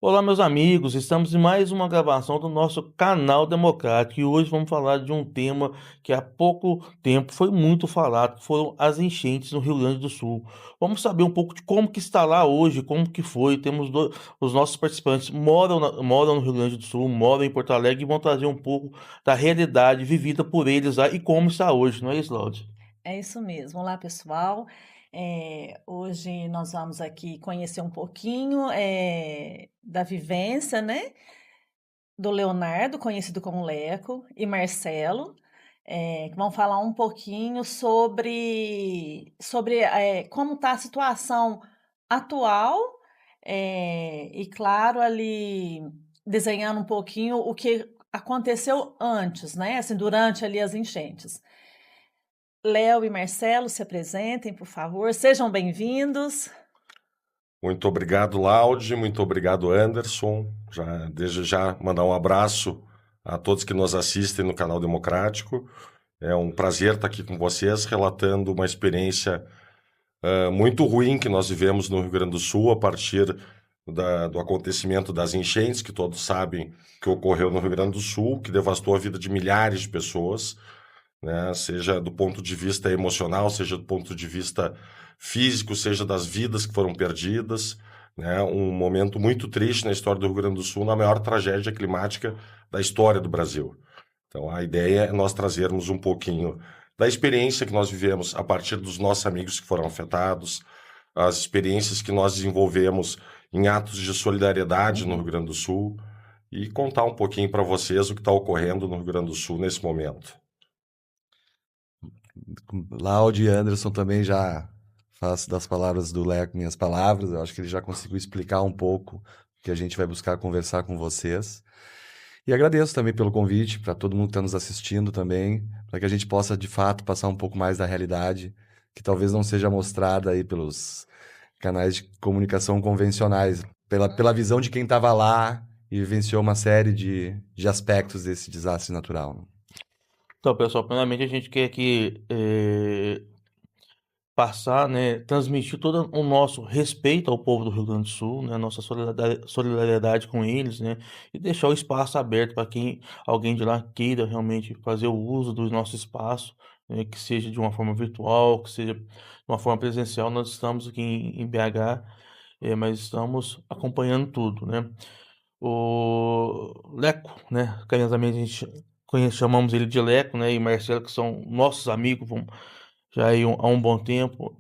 Olá, meus amigos, estamos em mais uma gravação do nosso canal Democrático e hoje vamos falar de um tema que há pouco tempo foi muito falado, que foram as enchentes no Rio Grande do Sul. Vamos saber um pouco de como que está lá hoje, como que foi. Os nossos participantes moram no Rio Grande do Sul, moram em Porto Alegre e vão trazer um pouco da realidade vivida por eles lá e como está hoje, não é isso, Laud? É isso mesmo. Olá, pessoal. Hoje nós vamos aqui conhecer um pouquinho da vivência, né, do Leonardo, conhecido como Leco, e Marcelo, que vão falar um pouquinho sobre como está a situação atual, e claro, ali desenhando um pouquinho o que aconteceu antes, né, assim, durante ali as enchentes. Léo e Marcelo, se apresentem, por favor. Sejam bem-vindos. Muito obrigado, Laude. Muito obrigado, Anderson. Desde já mandar um abraço a todos que nos assistem no canal Democrático. É um prazer estar aqui com vocês, relatando uma experiência muito ruim que nós vivemos no Rio Grande do Sul a partir do acontecimento das enchentes, que todos sabem que ocorreu no Rio Grande do Sul, que devastou a vida de milhares de pessoas, né? Seja do ponto de vista emocional, seja do ponto de vista físico, seja das vidas que foram perdidas, né? Um momento muito triste na história do Rio Grande do Sul, na maior tragédia climática da história do Brasil. Então, a ideia é nós trazermos um pouquinho da experiência que nós vivemos a partir dos nossos amigos que foram afetados, as experiências que nós desenvolvemos em atos de solidariedade no Rio Uhum. Grande do Sul e contar um pouquinho para vocês o que está ocorrendo no Rio Grande do Sul nesse momento. Laude e Anderson também já faço das palavras do Leco minhas palavras. Eu acho que ele já conseguiu explicar um pouco o que a gente vai buscar conversar com vocês. E agradeço também pelo convite, para todo mundo que está nos assistindo também, para que a gente possa, de fato, passar um pouco mais da realidade, que talvez não seja mostrada aí pelos canais de comunicação convencionais, pela visão de quem estava lá e vivenciou uma série de aspectos desse desastre natural. Então, pessoal, primeiramente a gente quer passar, né, transmitir todo o nosso respeito ao povo do Rio Grande do Sul, né, nossa solidariedade com eles, né, e deixar o espaço aberto para quem alguém de lá queira realmente fazer o uso do nosso espaço, né, que seja de uma forma virtual, que seja de uma forma presencial. Nós estamos aqui em BH, mas estamos acompanhando tudo, né. O Leco, né, carinhosamente a gente chamamos ele de Leco, né, e Marcelo, que são nossos amigos, já aí há um bom tempo.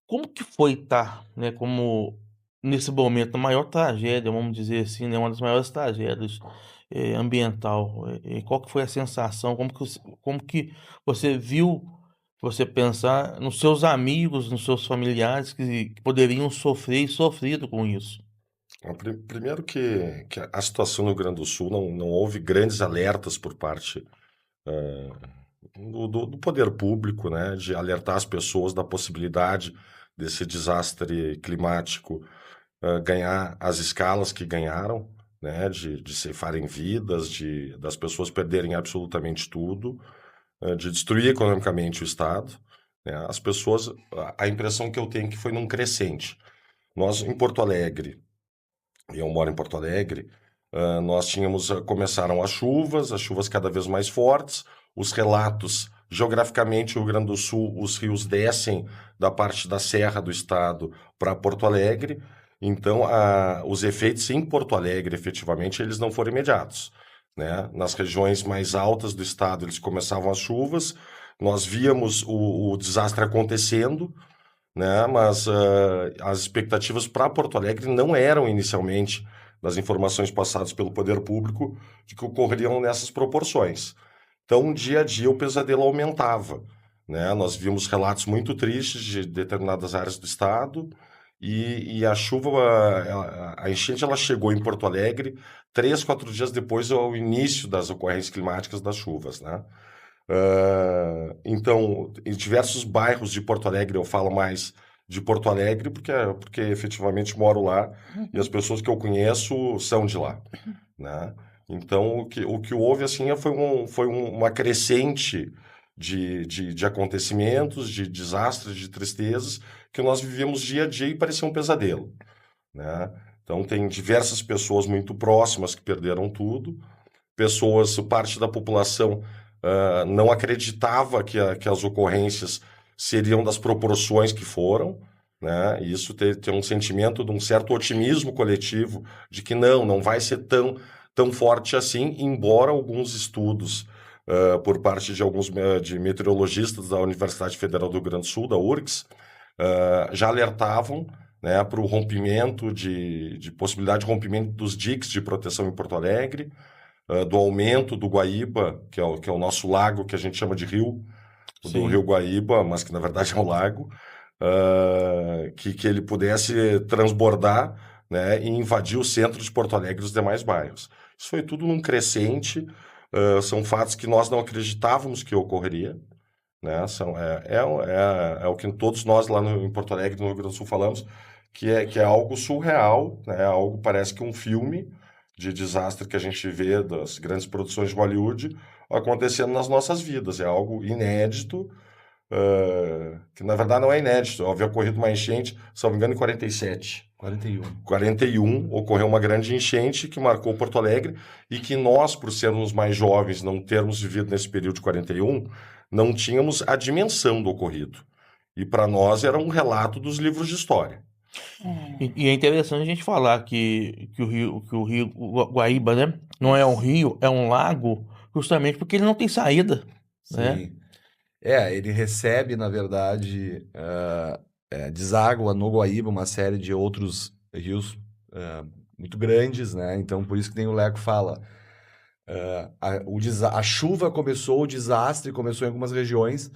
Como que foi estar, né, como nesse momento, a maior tragédia, vamos dizer assim, né, uma das maiores tragédias ambiental? Qual que foi a sensação? Como que você viu, você pensar nos seus amigos, nos seus familiares que poderiam sofrer e sofrido com isso? Primeiro que a situação no Rio Grande do Sul não houve grandes alertas por parte do poder público, né, de alertar as pessoas da possibilidade desse desastre climático ganhar as escalas que ganharam, né, de ceifarem vidas, das pessoas perderem absolutamente tudo, de destruir economicamente o Estado, né. As pessoas, a impressão que eu tenho é que foi num crescente. Nós, em Porto Alegre, e eu moro em Porto Alegre, nós tínhamos, começaram as chuvas cada vez mais fortes, os relatos, geograficamente, o Rio Grande do Sul, os rios descem da parte da serra do estado para Porto Alegre, então os efeitos em Porto Alegre, efetivamente, eles não foram imediatos, né? Nas regiões mais altas do estado, eles começavam as chuvas, nós víamos o desastre acontecendo, né? Mas as expectativas para Porto Alegre não eram inicialmente, das informações passadas pelo poder público, de que ocorreriam nessas proporções. Então, dia a dia, o pesadelo aumentava, né? Nós vimos relatos muito tristes de determinadas áreas do estado e a chuva, a enchente, ela chegou em Porto Alegre 3, 4 dias depois ao início das ocorrências climáticas das chuvas, né? Então, em diversos bairros de Porto Alegre, eu falo mais de Porto Alegre porque efetivamente moro lá e as Uhum. pessoas que eu conheço são de lá, né? Então, o que houve, assim, uma crescente de acontecimentos, de desastres, de tristezas, que nós vivíamos dia a dia e parecia um pesadelo, né? Então, tem diversas pessoas muito próximas que perderam tudo, parte da população não acreditava que as ocorrências seriam das proporções que foram, né? E isso tem um sentimento de um certo otimismo coletivo de que não vai ser tão forte assim, embora alguns estudos por parte de alguns de meteorologistas da Universidade Federal do Rio Grande do Sul, da URGS, já alertavam, né, para o rompimento de possibilidade de rompimento dos diques de proteção em Porto Alegre, do aumento do Guaíba, que é o nosso lago que a gente chama de rio, do Sim. Rio Guaíba, mas que na verdade é um lago, que ele pudesse transbordar, né, e invadir o centro de Porto Alegre e os demais bairros. Isso foi tudo num crescente, são fatos que nós não acreditávamos que ocorreria, né? É o que todos nós lá em Porto Alegre, no Rio Grande do Sul, falamos, que é algo surreal, né? Algo parece que um filme de desastre que a gente vê das grandes produções de Hollywood acontecendo nas nossas vidas. É algo inédito, que na verdade não é inédito. Havia ocorrido uma enchente, se não me engano, em 47. 41 ocorreu uma grande enchente que marcou Porto Alegre e que nós, por sermos mais jovens, não termos vivido nesse período de 41, não tínhamos a dimensão do ocorrido. E para nós era um relato dos livros de história. E é interessante a gente falar que o rio Guaíba, né, não é um rio, é um lago, justamente porque ele não tem saída, né? Sim. Ele recebe, na verdade, deságua no Guaíba uma série de outros rios muito grandes, né? Então, por isso que nem o Leco fala, a chuva começou, o desastre começou em algumas regiões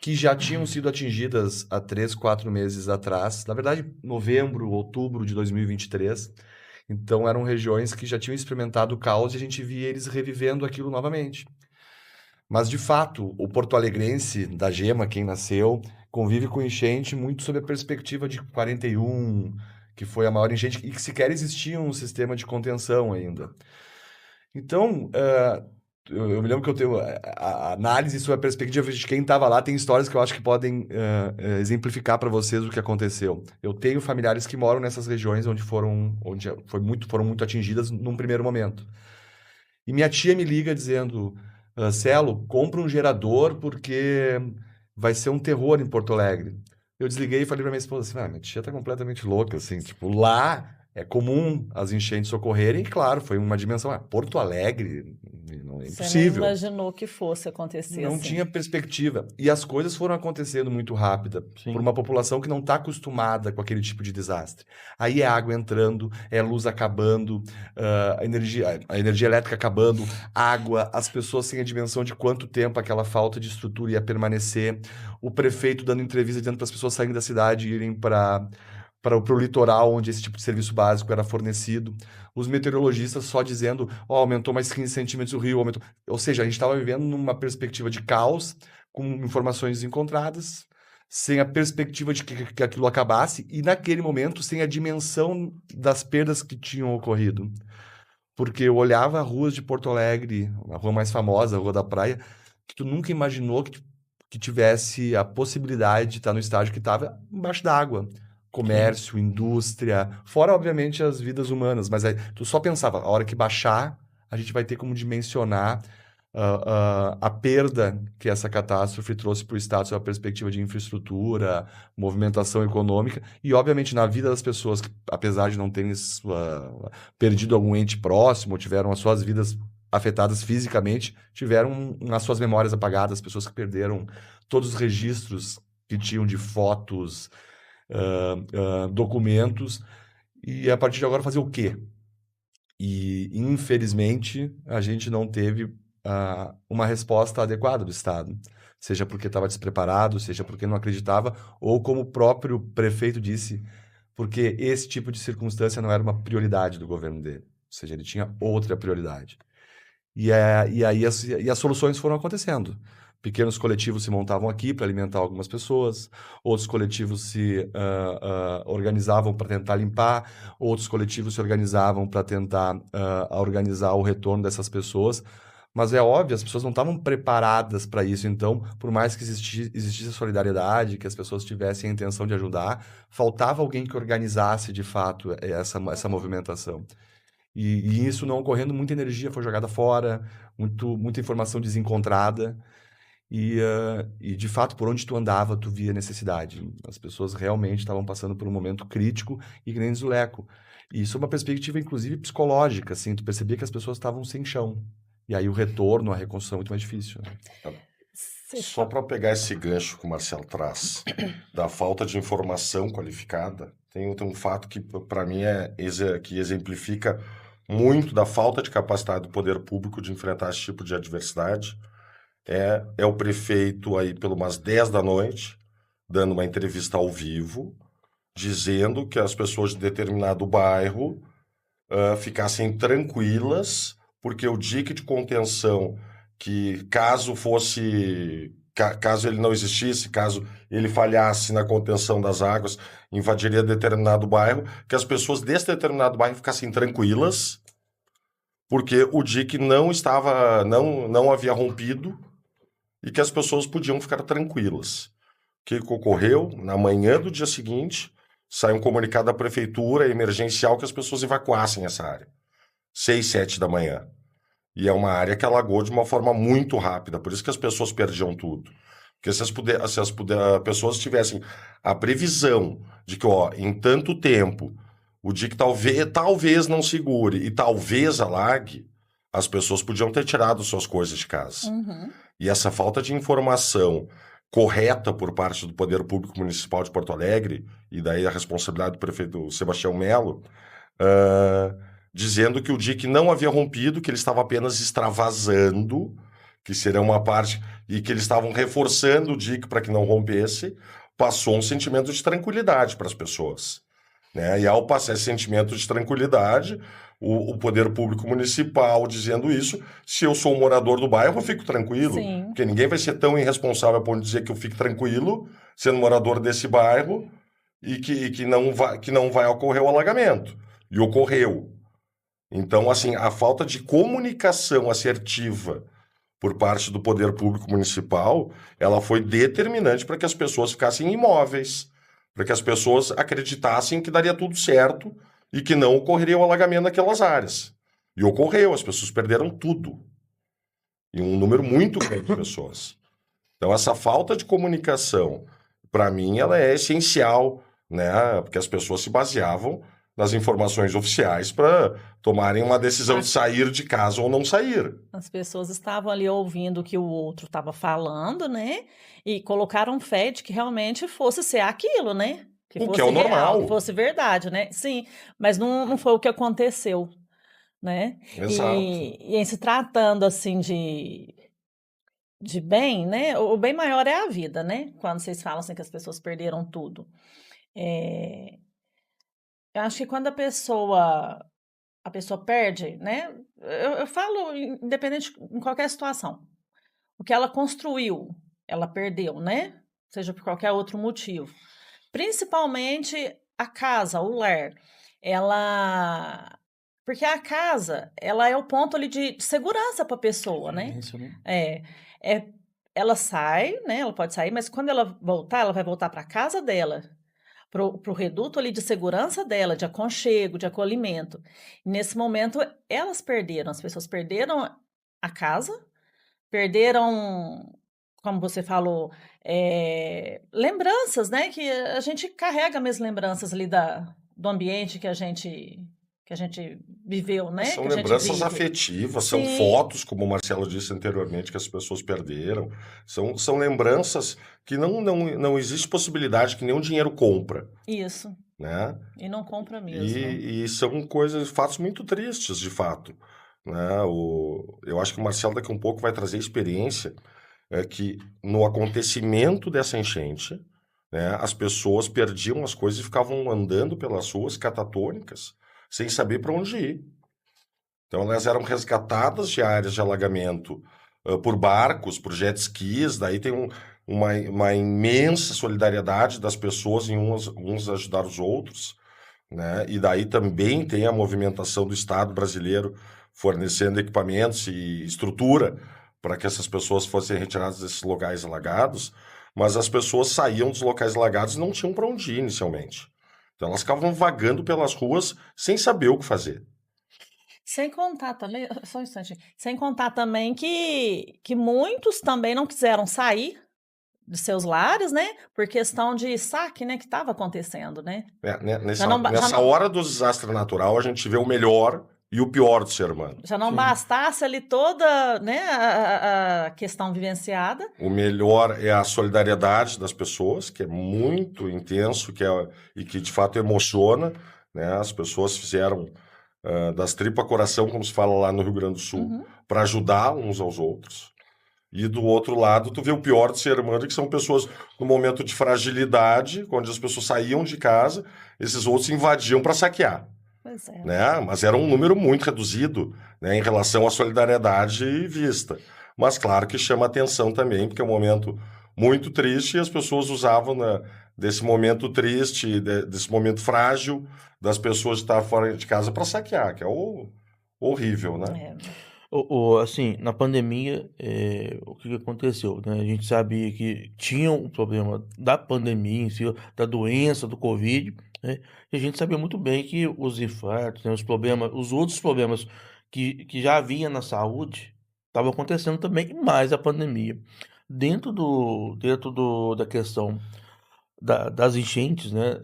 que já tinham sido atingidas há 3, 4 meses atrás, na verdade, novembro, outubro de 2023. Então, eram regiões que já tinham experimentado o caos e a gente via eles revivendo aquilo novamente. Mas, de fato, o porto-alegrense da Gema, quem nasceu, convive com enchente muito sob a perspectiva de 41, que foi a maior enchente, e que sequer existia um sistema de contenção ainda. Então, eu me lembro que eu tenho a análise sobre a perspectiva de quem estava lá, tem histórias que eu acho que podem exemplificar para vocês o que aconteceu. Eu tenho familiares que moram nessas regiões onde foram muito atingidas num primeiro momento. E minha tia me liga dizendo... Celo, compra um gerador porque vai ser um terror em Porto Alegre. Eu desliguei e falei pra minha esposa assim, minha tia tá completamente louca, assim, tipo, lá é comum as enchentes ocorrerem, e claro, foi uma dimensão, Porto Alegre, não é Você impossível. nem imaginou que fosse acontecer Não assim. tinha perspectiva. E as coisas foram acontecendo muito rápida Sim. por uma população que não está acostumada com aquele tipo de desastre. Aí é água entrando, é luz acabando, a energia elétrica acabando, água, as pessoas sem a dimensão de quanto tempo aquela falta de estrutura ia permanecer. O prefeito dando entrevista dizendo para as pessoas saírem da cidade e irem para o litoral, onde esse tipo de serviço básico era fornecido. Os meteorologistas só dizendo, aumentou mais 15 centímetros o rio, aumentou. Ou seja, a gente estava vivendo numa perspectiva de caos, com informações encontradas, sem a perspectiva de que aquilo acabasse, e naquele momento, sem a dimensão das perdas que tinham ocorrido. Porque eu olhava ruas de Porto Alegre, a rua mais famosa, a Rua da Praia, que tu nunca imaginou que tivesse a possibilidade de estar no estágio que estava embaixo d'água. Comércio, indústria, fora, obviamente, as vidas humanas. Mas aí, tu só pensava, a hora que baixar, a gente vai ter como dimensionar a perda que essa catástrofe trouxe para o Estado sob a perspectiva de infraestrutura, movimentação econômica e, obviamente, na vida das pessoas que, apesar de não terem perdido algum ente próximo, tiveram as suas vidas afetadas fisicamente, tiveram as suas memórias apagadas, pessoas que perderam todos os registros que tinham de fotos, documentos, e a partir de agora fazer o quê? E, infelizmente, a gente não teve uma resposta adequada do Estado, seja porque estava despreparado, seja porque não acreditava, ou como o próprio prefeito disse, porque esse tipo de circunstância não era uma prioridade do governo dele, ou seja, ele tinha outra prioridade. E aí as soluções foram acontecendo. Pequenos coletivos se montavam aqui para alimentar algumas pessoas, outros coletivos se organizavam para tentar limpar, outros coletivos se organizavam para tentar organizar o retorno dessas pessoas, Mas é óbvio, as pessoas não estavam preparadas para isso. Então, por mais que existisse solidariedade, que as pessoas tivessem a intenção de ajudar, faltava alguém que organizasse de fato essa movimentação. E isso não ocorrendo, muita energia foi jogada fora, muita informação desencontrada. E de fato, por onde tu andava, tu via necessidade. As pessoas realmente estavam passando por um momento crítico e que nem diz o Leco. E isso é uma perspectiva, inclusive, psicológica, assim, tu percebia que as pessoas estavam sem chão. E aí o retorno, a reconstrução é muito mais difícil, né? Só para pegar esse gancho que o Marcelo traz, da falta de informação qualificada, tem um fato que, para mim, que exemplifica muito da falta de capacidade do poder público de enfrentar esse tipo de adversidade. É o prefeito aí, pelo umas 10 da noite, dando uma entrevista ao vivo, dizendo que as pessoas de determinado bairro ficassem tranquilas, porque o dique de contenção, que caso ele não existisse, caso ele falhasse na contenção das águas, invadiria determinado bairro, que as pessoas desse determinado bairro ficassem tranquilas, porque o dique não havia rompido e que as pessoas podiam ficar tranquilas. O que ocorreu? Na manhã do dia seguinte, saiu um comunicado da prefeitura emergencial que as pessoas evacuassem essa área. 6, 7 da manhã. E é uma área que alagou de uma forma muito rápida, por isso que as pessoas perdiam tudo. Porque se as pessoas tivessem a previsão de que, em tanto tempo, o dia que talvez não segure e talvez alague, as pessoas podiam ter tirado suas coisas de casa. Uhum. E essa falta de informação correta por parte do Poder Público Municipal de Porto Alegre, e daí a responsabilidade do prefeito Sebastião Melo, dizendo que o dique não havia rompido, que ele estava apenas extravasando, que seria uma parte, e que eles estavam reforçando o dique para que não rompesse, passou um sentimento de tranquilidade para as pessoas. Né? E ao passar esse sentimento de tranquilidade, o Poder Público Municipal dizendo isso, se eu sou um morador do bairro, eu fico tranquilo. Sim. Porque ninguém vai ser tão irresponsável a ponto de dizer que eu fico tranquilo, sendo morador desse bairro, e que não vai ocorrer o alagamento. E ocorreu. Então, assim, a falta de comunicação assertiva por parte do Poder Público Municipal, ela foi determinante para que as pessoas ficassem imóveis, para que as pessoas acreditassem que daria tudo certo e que não ocorreria o alagamento naquelas áreas. E ocorreu, as pessoas perderam tudo. E um número muito grande de pessoas. Então, essa falta de comunicação, para mim, ela é essencial, né? Porque as pessoas se baseavam nas informações oficiais para tomarem uma decisão de sair de casa ou não sair. As pessoas estavam ali ouvindo o que o outro estava falando, né? E colocaram fé de que realmente fosse ser aquilo, né? Que O fosse que é o real, normal. que fosse verdade, né? Sim, mas não foi o que aconteceu, né? Exato. E em se tratando, assim, de bem, né? O bem maior é a vida, né? Quando vocês falam assim que as pessoas perderam tudo. Eu acho que quando a pessoa perde, né? Eu falo independente em qualquer situação. O que ela construiu, ela perdeu, né? Seja por qualquer outro motivo. Principalmente a casa, o lar. Porque a casa, ela é o ponto ali de segurança para a pessoa, né? Isso, né? Ela sai, né? Ela pode sair, mas quando ela voltar, ela vai voltar para a casa dela, pro reduto ali de segurança dela, de aconchego, de acolhimento. E nesse momento, elas perderam, as pessoas perderam a casa, perderam, como você falou, lembranças, né? Que a gente carrega as mesmas lembranças ali do ambiente que a gente viveu, né? São que a gente lembranças vive. afetivas, são Sim. fotos, como o Marcelo disse anteriormente, que as pessoas perderam. São lembranças que não existe possibilidade que nenhum dinheiro compra, Isso. né? E não compra mesmo. E são fatos muito tristes, de fato. Né? Eu acho que o Marcelo daqui a um pouco vai trazer experiência que no acontecimento dessa enchente, né, as pessoas perdiam as coisas e ficavam andando pelas ruas catatônicas, sem saber para onde ir. Então elas eram resgatadas de áreas de alagamento por barcos, por jet skis, daí tem uma imensa solidariedade das pessoas em uns ajudar os outros, né? E daí também tem a movimentação do Estado brasileiro fornecendo equipamentos e estrutura para que essas pessoas fossem retiradas desses locais alagados, mas as pessoas saíam dos locais alagados e não tinham para onde ir inicialmente. Então elas ficavam vagando pelas ruas sem saber o que fazer. Sem contar também, só um instante, sem contar também que muitos também não quiseram sair de seus lares, né, por questão de saque, né, que estava acontecendo, né. Já não, já Nessa não, hora do desastre natural, a gente vê o melhor e o pior do ser humano. já não Sim. bastasse ali toda, né, a questão vivenciada. O melhor é a solidariedade das pessoas, que é muito intenso e que de fato emociona, né? As pessoas fizeram das tripas coração, como se fala lá no Rio Grande do Sul, Uhum. para ajudar uns aos outros. E do outro lado, tu vê o pior do ser humano, que são pessoas no momento de fragilidade, quando as pessoas saíam de casa, esses outros invadiam para saquear, Pois é. né? Mas era um número muito reduzido, né, em relação à solidariedade vista. Mas claro que chama atenção também, porque é um momento muito triste e as pessoas usavam desse momento triste, desse momento frágil das pessoas de estar fora de casa para saquear, que é horrível, né? É. Assim, na pandemia, o que aconteceu, né? A gente sabia que tinha um problema da pandemia em si, da doença, do Covid, né? E a gente sabia muito bem que os infartos, né, os problemas, os outros problemas que já havia na saúde, estavam acontecendo também, e mais a pandemia. Da questão das enchentes, né?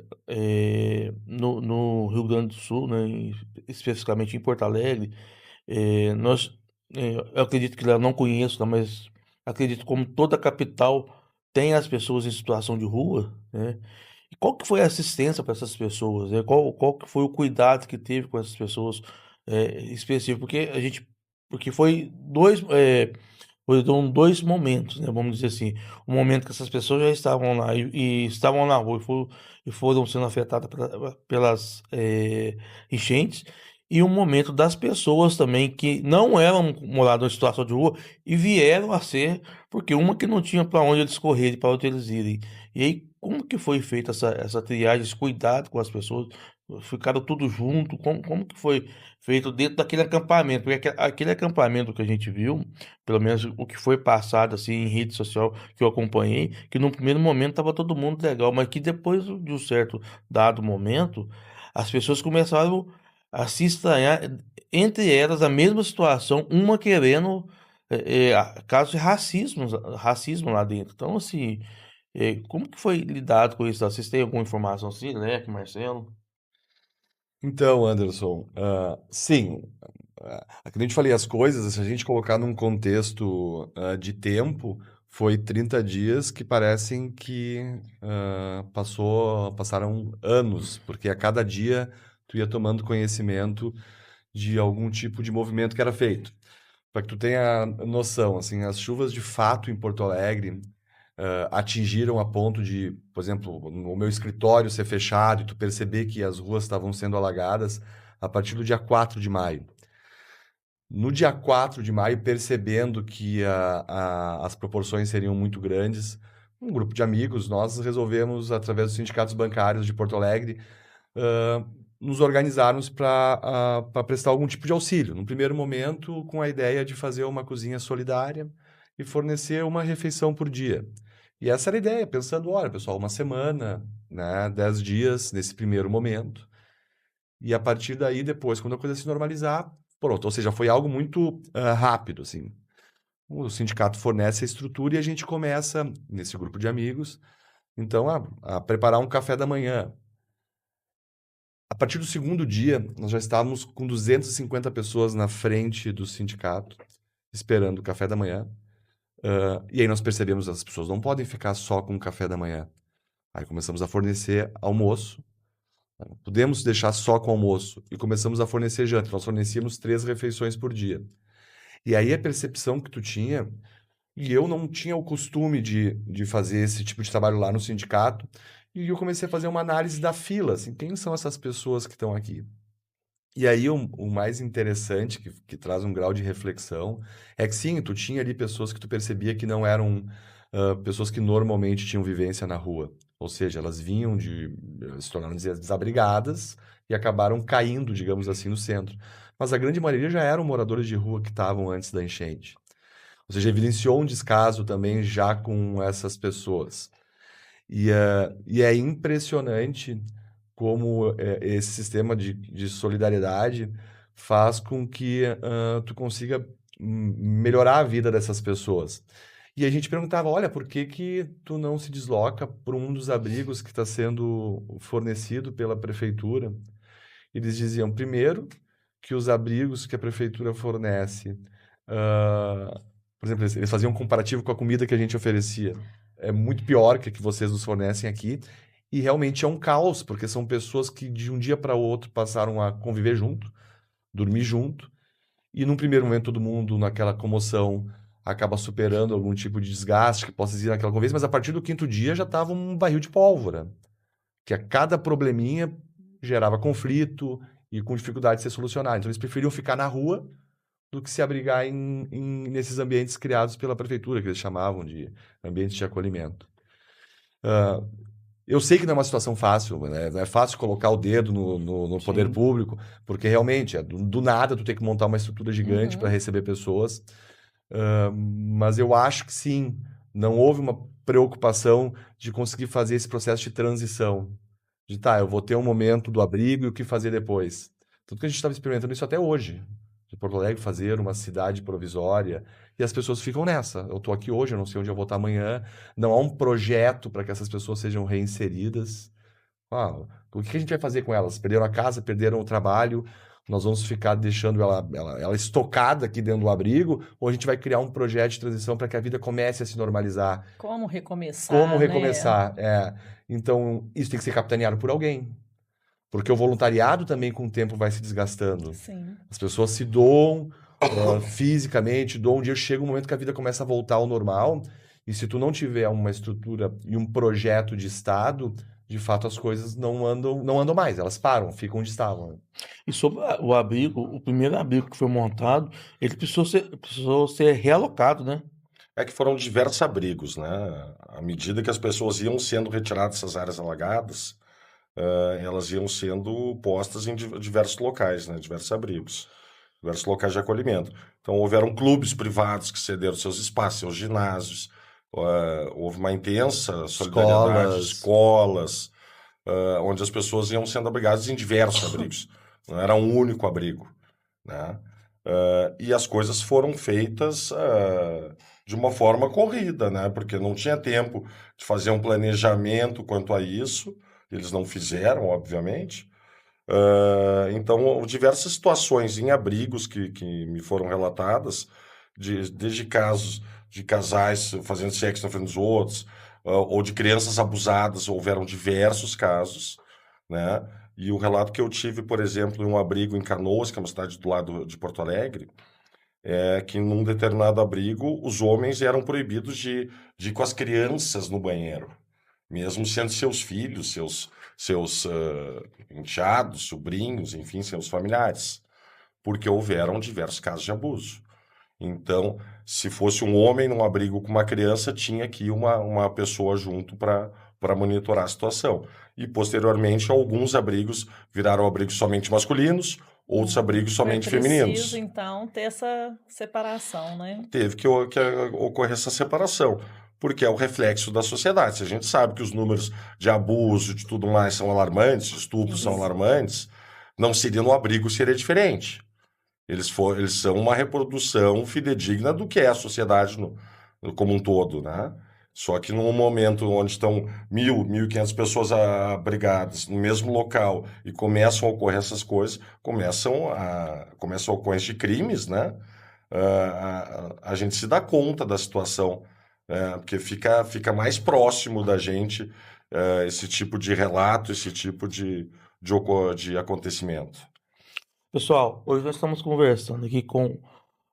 No Rio Grande do Sul, né? Especificamente em Porto Alegre, nós, eu acredito que lá, não conheço, tá, mas acredito como toda capital tem as pessoas em situação de rua, né? E qual que foi a assistência para essas pessoas, né? Qual que foi o cuidado que teve com essas pessoas específico? Porque foram dois momentos, né? Vamos dizer assim, o momento que essas pessoas já estavam lá e estavam na rua e foram sendo afetadas pelas enchentes. E um momento das pessoas também que não eram moradores em situação de rua e vieram a ser, porque uma que não tinha para onde eles correrem, para onde eles irem. E aí, como que foi feita essa triagem, esse cuidado com as pessoas? Ficaram tudo junto? Como que foi feito dentro daquele acampamento? Porque aquele acampamento que a gente viu, pelo menos o que foi passado assim em rede social que eu acompanhei, que no primeiro momento estava todo mundo legal, mas que depois de um certo dado momento, as pessoas começaram a se estranhar, entre elas a mesma situação, uma querendo casos de racismo lá dentro. Então, assim, como que foi lidado com isso? Vocês têm alguma informação assim, Leque, Marcelo? Então, Anderson, sim, que nem eu te falei, as coisas, se a gente colocar num contexto de tempo, foi 30 dias que parecem que passaram anos, porque a cada dia tu ia tomando conhecimento de algum tipo de movimento que era feito. Para que tu tenha noção, assim, as chuvas de fato em Porto Alegre atingiram a ponto de, por exemplo, o meu escritório ser fechado e tu perceber que as ruas estavam sendo alagadas a partir do dia 4 de maio. No dia 4 de maio, percebendo que as proporções seriam muito grandes, um grupo de amigos, nós resolvemos, através dos sindicatos bancários de Porto Alegre, ah, nos organizarmos para prestar algum tipo de auxílio. No primeiro momento, com a ideia de fazer uma cozinha solidária e fornecer uma refeição por dia. E essa era a ideia, pensando, olha, pessoal, uma semana, né, 10 dias nesse primeiro momento. E a partir daí, depois, quando a coisa se normalizar, pronto. Ou seja, foi algo muito rápido, assim. O sindicato fornece a estrutura e a gente começa, nesse grupo de amigos, então, a preparar um café da manhã. A partir do segundo dia, nós já estávamos com 250 pessoas na frente do sindicato, esperando o café da manhã. E aí nós percebemos que as pessoas não podem ficar só com o café da manhã. Aí começamos a fornecer almoço. Não podemos deixar só com almoço. E começamos a fornecer janta. Nós fornecíamos 3 refeições por dia. E aí a percepção que tu tinha, e eu não tinha o costume de fazer esse tipo de trabalho lá no sindicato, e eu comecei a fazer uma análise da fila, assim, quem são essas pessoas que estão aqui? E aí o mais interessante, que traz um grau de reflexão, é que sim, tu tinha ali pessoas que tu percebia que não eram pessoas que normalmente tinham vivência na rua. Ou seja, elas vinham se tornaram desabrigadas e acabaram caindo, digamos assim, no centro. mas a grande maioria já eram moradores de rua que estavam antes da enchente. Ou seja, evidenciou um descaso também já com essas pessoas. E é impressionante como esse sistema de solidariedade faz com que tu consiga melhorar a vida dessas pessoas. E a gente perguntava, olha, por que que tu não se desloca para um dos abrigos que está sendo fornecido pela prefeitura? Eles diziam, primeiro, que os abrigos que a prefeitura fornece, por exemplo, eles faziam um comparativo com a comida que a gente oferecia. É muito pior que a que vocês nos fornecem aqui. E realmente é um caos, porque são pessoas que de um dia para o outro passaram a conviver junto, dormir junto, e num primeiro momento todo mundo, naquela comoção, acaba superando algum tipo de desgaste que possa existir naquela convivência, mas a partir do quinto dia já estava um barril de pólvora, que a cada probleminha gerava conflito e com dificuldade de ser solucionado. Então eles preferiam ficar na rua do que se abrigar nesses ambientes criados pela prefeitura, que eles chamavam de ambientes de acolhimento. Eu sei que não é uma situação fácil, né? Não é fácil colocar o dedo no poder Sim. público, porque realmente, do nada, tu tem que montar uma estrutura gigante para receber pessoas. Mas eu acho que sim, não houve uma preocupação de conseguir fazer esse processo de transição. De eu vou ter um momento do abrigo e o que fazer depois. Tanto que a gente estava experimentando isso até hoje. De Porto Alegre fazer uma cidade provisória. E as pessoas ficam nessa. Eu estou aqui hoje, eu não sei onde eu vou estar amanhã. Não há um projeto para que essas pessoas sejam reinseridas. O que a gente vai fazer com elas? Perderam a casa, perderam o trabalho. Nós vamos ficar deixando ela estocada aqui dentro do abrigo? Ou a gente vai criar um projeto de transição para que a vida comece a se normalizar? Como recomeçar, Como né? recomeçar? Então, isso tem que ser capitaneado por alguém. Porque o voluntariado também, com o tempo, vai se desgastando. Sim. As pessoas se doam fisicamente, doam um dia, chega um momento que a vida começa a voltar ao normal, e se tu não tiver uma estrutura e um projeto de Estado, de fato as coisas não andam mais, elas param, ficam onde estavam. E sobre o abrigo, o primeiro abrigo que foi montado, ele precisou ser realocado, né? É que foram diversos abrigos, né? À medida que as pessoas iam sendo retiradas dessas áreas alagadas, elas iam sendo postas em diversos locais, né? Diversos abrigos, diversos locais de acolhimento. Então, houveram clubes privados que cederam seus espaços, seus ginásios, houve uma intensa solidariedade, escolas, onde as pessoas iam sendo abrigadas em diversos abrigos. Não era um único abrigo, né? E as coisas foram feitas de uma forma corrida, né? Porque não tinha tempo de fazer um planejamento quanto a isso. Eles não fizeram, obviamente. Então, diversas situações em abrigos que me foram relatadas, desde casos de casais fazendo sexo na frente dos outros, ou de crianças abusadas, houveram diversos casos, né? E o relato que eu tive, por exemplo, em um abrigo em Canoas, que é uma cidade do lado de Porto Alegre, é que num determinado abrigo os homens eram proibidos de ir com as crianças no banheiro, mesmo sendo seus filhos, seus enteados, sobrinhos, enfim, seus familiares, porque houveram diversos casos de abuso. Então, se fosse um homem num abrigo com uma criança, tinha que ir uma pessoa junto para monitorar a situação. E, posteriormente, alguns abrigos viraram abrigos somente masculinos, outros abrigos somente femininos. É preciso, então, ter essa separação, né? Teve que ocorrer essa separação, porque é o reflexo da sociedade. Se a gente sabe que os números de abuso, de tudo mais, são alarmantes, de estupros são alarmantes, não seria no abrigo, seria diferente. Eles são uma reprodução fidedigna do que é a sociedade como um todo, né? Só que num momento onde estão 1.500 pessoas abrigadas no mesmo local e começam a ocorrer essas coisas, começam a ocorrência de crimes, né? A gente se dá conta da situação, porque fica mais próximo da gente esse tipo de relato, esse tipo de acontecimento. Pessoal, hoje nós estamos conversando aqui com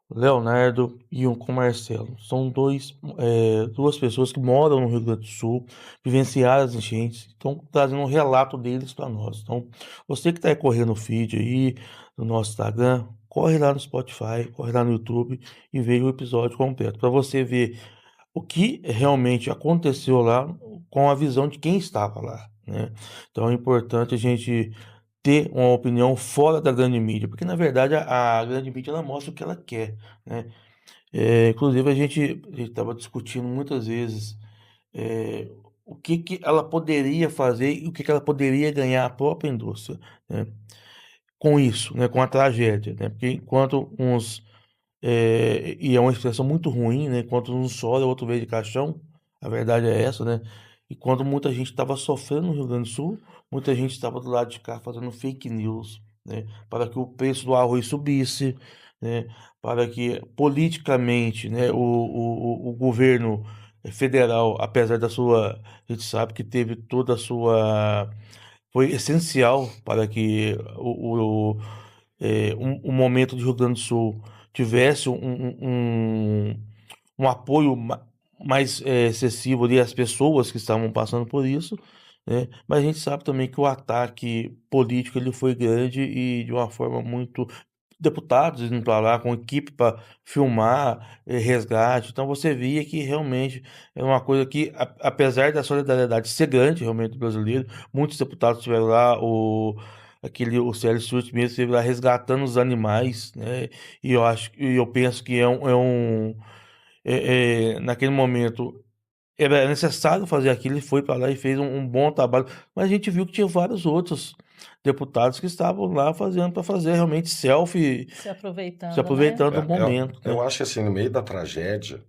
o Leonardo e com o Marcelo. São duas pessoas que moram no Rio Grande do Sul, vivenciaram as enchentes, estão trazendo um relato deles para nós. Então, você que está correndo o feed aí no nosso Instagram, corre lá no Spotify, corre lá no YouTube e veja o episódio completo, para você ver o que realmente aconteceu lá com a visão de quem estava lá, né? Então é importante a gente ter uma opinião fora da grande mídia, porque na verdade a grande mídia ela mostra o que ela quer, né? Inclusive a gente estava discutindo muitas vezes é, o que que ela poderia fazer e o que que ela poderia ganhar a própria indústria, né? Com isso, né? Com a tragédia, né? Porque enquanto uns e é uma expressão muito ruim, né? Enquanto um chora, o outro veio de caixão. A verdade é essa, né? E quando muita gente estava sofrendo no Rio Grande do Sul, muita gente estava do lado de cá fazendo fake news, né? Para que o preço do arroz subisse, né? Para que politicamente, né? O governo federal, apesar da sua, a gente sabe que teve toda a sua foi essencial para que o momento do Rio Grande do Sul tivesse um apoio mais excessivo ali às pessoas que estavam passando por isso, né? Mas a gente sabe também que o ataque político ele foi grande e de uma forma muito deputados indo para lá com equipe para filmar resgate. Então você via que realmente é uma coisa que, apesar da solidariedade ser grande realmente do brasileiro, muitos deputados estiveram lá, o Célio Surto mesmo esteve lá resgatando os animais, né? E eu penso que naquele momento era necessário fazer aquilo, ele foi para lá e fez um bom trabalho, mas a gente viu que tinha vários outros deputados que estavam lá fazendo para fazer realmente selfie, Se se aproveitando, né? aproveitando do momento, Eu né? acho que assim, no meio da tragédia,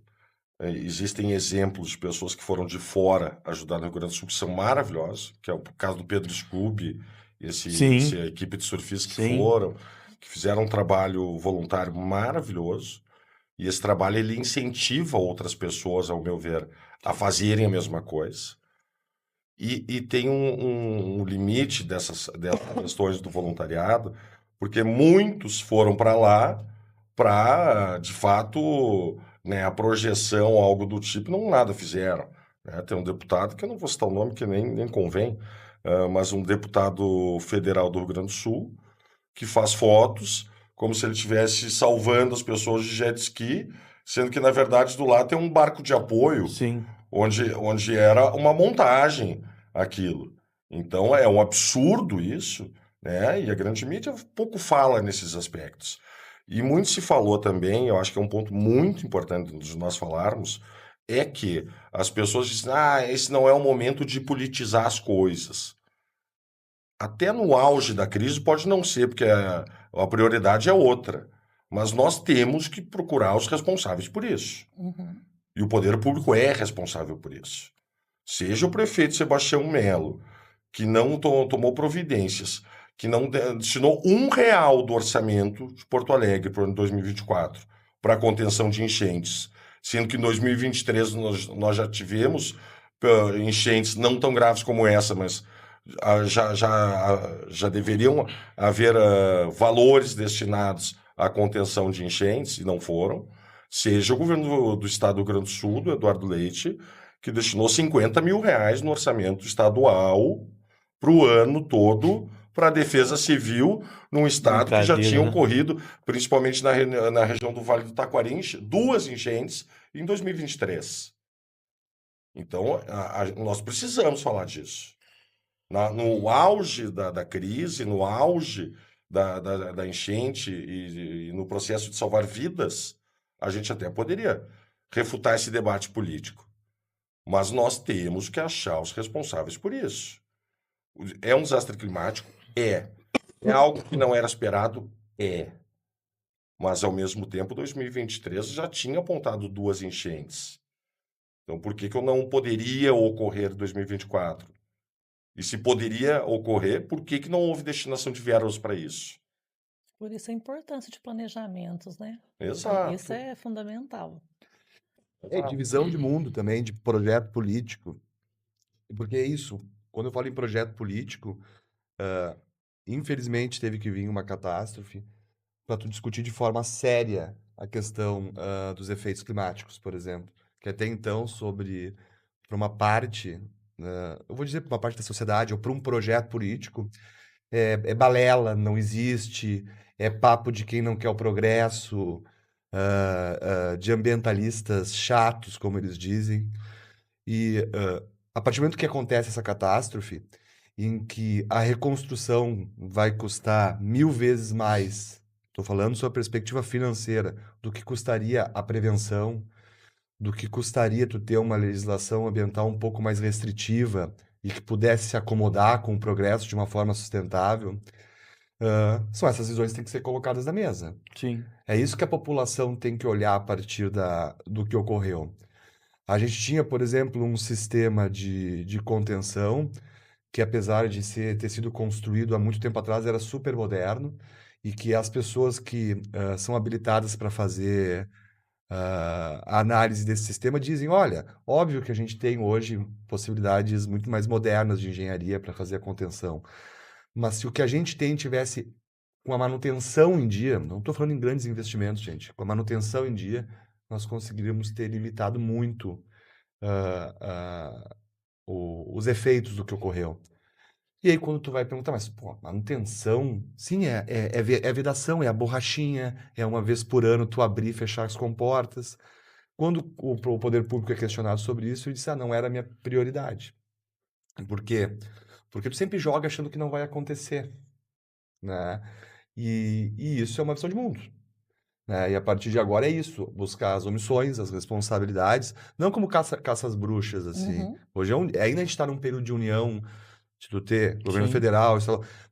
existem exemplos de pessoas que foram de fora ajudar no Rio Grande do Sul que são maravilhosos, que é o caso do Pedro Scooby, essa Sim, equipe de surfistas que sim, foram, que fizeram um trabalho voluntário maravilhoso, e esse trabalho ele incentiva outras pessoas, ao meu ver, a fazerem a mesma coisa. E tem um limite dessas questões do voluntariado, porque muitos foram para lá para, de fato, né, a projeção, algo do tipo, não nada fizeram. Né? Tem um deputado, que eu não vou citar o nome, que nem convém, mas um deputado federal do Rio Grande do Sul, que faz fotos como se ele estivesse salvando as pessoas de jet ski, sendo que, na verdade, do lado tem um barco de apoio sim. onde era uma montagem aquilo. Então é um absurdo isso, né? E a grande mídia pouco fala nesses aspectos. E muito se falou também, eu acho que é um ponto muito importante de nós falarmos, é que as pessoas dizem, esse não é o momento de politizar as coisas. Até no auge da crise pode não ser, porque a prioridade é outra. Mas nós temos que procurar os responsáveis por isso. Uhum. E o poder público é responsável por isso. Seja o prefeito Sebastião Melo, que não tomou providências, que não destinou R$ 1 do orçamento de Porto Alegre para o ano 2024 para a contenção de enchentes, sendo que em 2023 nós já tivemos enchentes não tão graves como essa, mas já deveriam haver valores destinados à contenção de enchentes e não foram. Seja o governo do estado do Rio Grande do Sul, do Eduardo Leite, que destinou R$ 50 mil no orçamento estadual para o ano todo para a defesa civil num estado que já Brincadeira, tinha né? ocorrido, principalmente na região do Vale do Taquari, duas enchentes em 2023. Então, nós precisamos falar disso. No auge da crise, no auge da enchente e no processo de salvar vidas, a gente até poderia refutar esse debate político. Mas nós temos que achar os responsáveis por isso. É um desastre climático? É. É algo que não era esperado? É. Mas, ao mesmo tempo, 2023 já tinha apontado duas enchentes. Então, por que eu não poderia ocorrer em 2024? E se poderia ocorrer, por que não houve destinação de verbas para isso? Por isso a importância de planejamentos, né? Isso Exato. é fundamental. Divisão de mundo também, de projeto político. Porque é isso, quando eu falo em projeto político, infelizmente teve que vir uma catástrofe para tu discutir de forma séria a questão dos efeitos climáticos, por exemplo. Que até então, para uma parte, eu vou dizer para uma parte da sociedade, ou para um projeto político, é balela, não existe, é papo de quem não quer o progresso, de ambientalistas chatos, como eles dizem. E a partir do momento que acontece essa catástrofe, em que a reconstrução vai custar 1000 vezes mais, estou falando sobre a perspectiva financeira, do que custaria a prevenção, do que custaria tu ter uma legislação ambiental um pouco mais restritiva e que pudesse se acomodar com o progresso de uma forma sustentável, são essas visões que têm que ser colocadas na mesa. Sim. É isso que a população tem que olhar a partir do que ocorreu. A gente tinha, por exemplo, um sistema de contenção que, apesar de ter sido construído há muito tempo atrás, era super moderno e que as pessoas que são habilitadas para fazer a análise desse sistema dizem, olha, óbvio que a gente tem hoje possibilidades muito mais modernas de engenharia para fazer a contenção, mas se o que a gente tem tivesse com a manutenção em dia, não estou falando em grandes investimentos, gente, com a manutenção em dia, nós conseguiríamos ter limitado muito ah, ah, os efeitos do que ocorreu. E aí, quando tu vai perguntar, mas, pô, manutenção, sim, é vedação, é a borrachinha, é uma vez por ano tu abrir e fechar as comportas. Quando o poder público é questionado sobre isso, ele disse, não era a minha prioridade. Por quê? Porque tu sempre joga achando que não vai acontecer, né? E isso é uma visão de mundo, né? E a partir de agora é isso, buscar as omissões, as responsabilidades, não como caça às bruxas, assim. Uhum. Hoje ainda a gente está num período de união, de tu ter governo Sim. federal,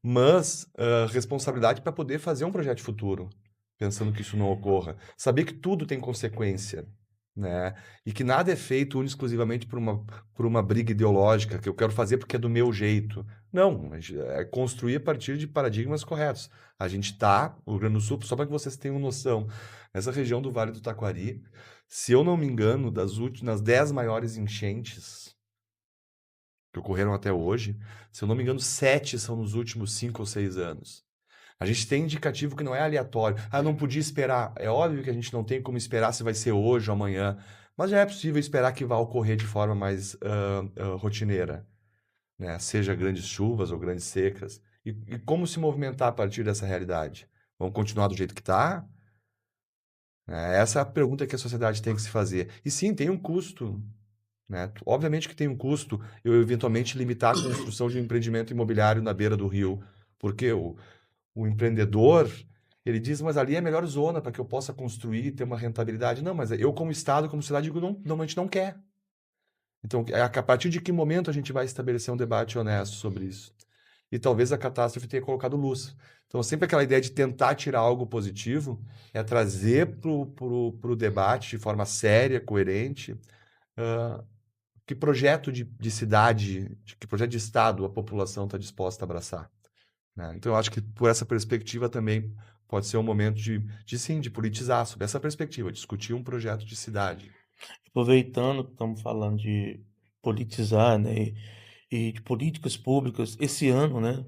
mas responsabilidade para poder fazer um projeto de futuro, pensando que isso não ocorra. Saber que tudo tem consequência, né? E que nada é feito única e exclusivamente por uma briga ideológica, que eu quero fazer porque é do meu jeito. Não, é construir a partir de paradigmas corretos. A gente está, o Rio Grande do Sul, só para que vocês tenham noção, nessa região do Vale do Taquari, se eu não me engano, das últimas 10 maiores enchentes que ocorreram até hoje, se eu não me engano, 7 são nos últimos 5 ou 6 anos. A gente tem indicativo que não é aleatório. Ah, não podia esperar. É óbvio que a gente não tem como esperar se vai ser hoje ou amanhã, mas já é possível esperar que vá ocorrer de forma mais rotineira, né? Seja grandes chuvas ou grandes secas. E como se movimentar a partir dessa realidade? Vamos continuar do jeito que está? Essa é a pergunta que a sociedade tem que se fazer. E sim, tem um custo, né? Obviamente que tem um custo eu eventualmente limitar a construção de um empreendimento imobiliário na beira do rio, porque o empreendedor, ele diz, mas ali é a melhor zona para que eu possa construir e ter uma rentabilidade. Não, mas eu como Estado, como cidade, digo, não, a gente não quer. Então, a partir de que momento a gente vai estabelecer um debate honesto sobre isso? E talvez a catástrofe tenha colocado luz. Então, sempre aquela ideia de tentar tirar algo positivo é trazer para o debate de forma séria, coerente, que projeto de cidade, que projeto de Estado a população está disposta a abraçar, né? Então, eu acho que por essa perspectiva também pode ser um momento de politizar sobre essa perspectiva, discutir um projeto de cidade. Aproveitando que estamos falando de politizar, né, e de políticas públicas, esse ano, né,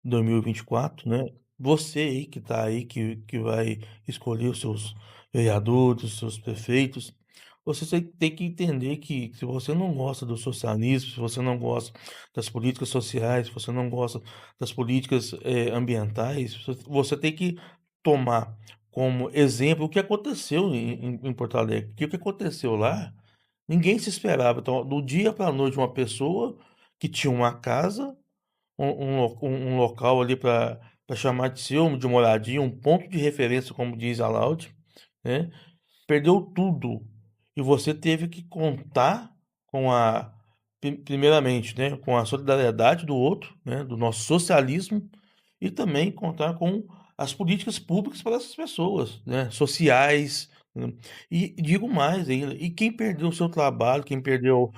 2024, né, você aí que está aí, que vai escolher os seus vereadores, os seus prefeitos, você tem que entender que se você não gosta do socialismo, se você não gosta das políticas sociais, se você não gosta das políticas ambientais, você tem que tomar como exemplo o que aconteceu em Porto Alegre. Porque o que aconteceu lá, ninguém se esperava. Então, do dia para a noite, uma pessoa que tinha uma casa, um local ali para chamar de seu, de moradia, um ponto de referência, como diz a Laude, né? Perdeu tudo. E você teve que contar com primeiramente, né, com a solidariedade do outro, né, do nosso socialismo, e também contar com as políticas públicas para essas pessoas, né, sociais, né. E digo mais ainda, e quem perdeu o seu trabalho, quem perdeu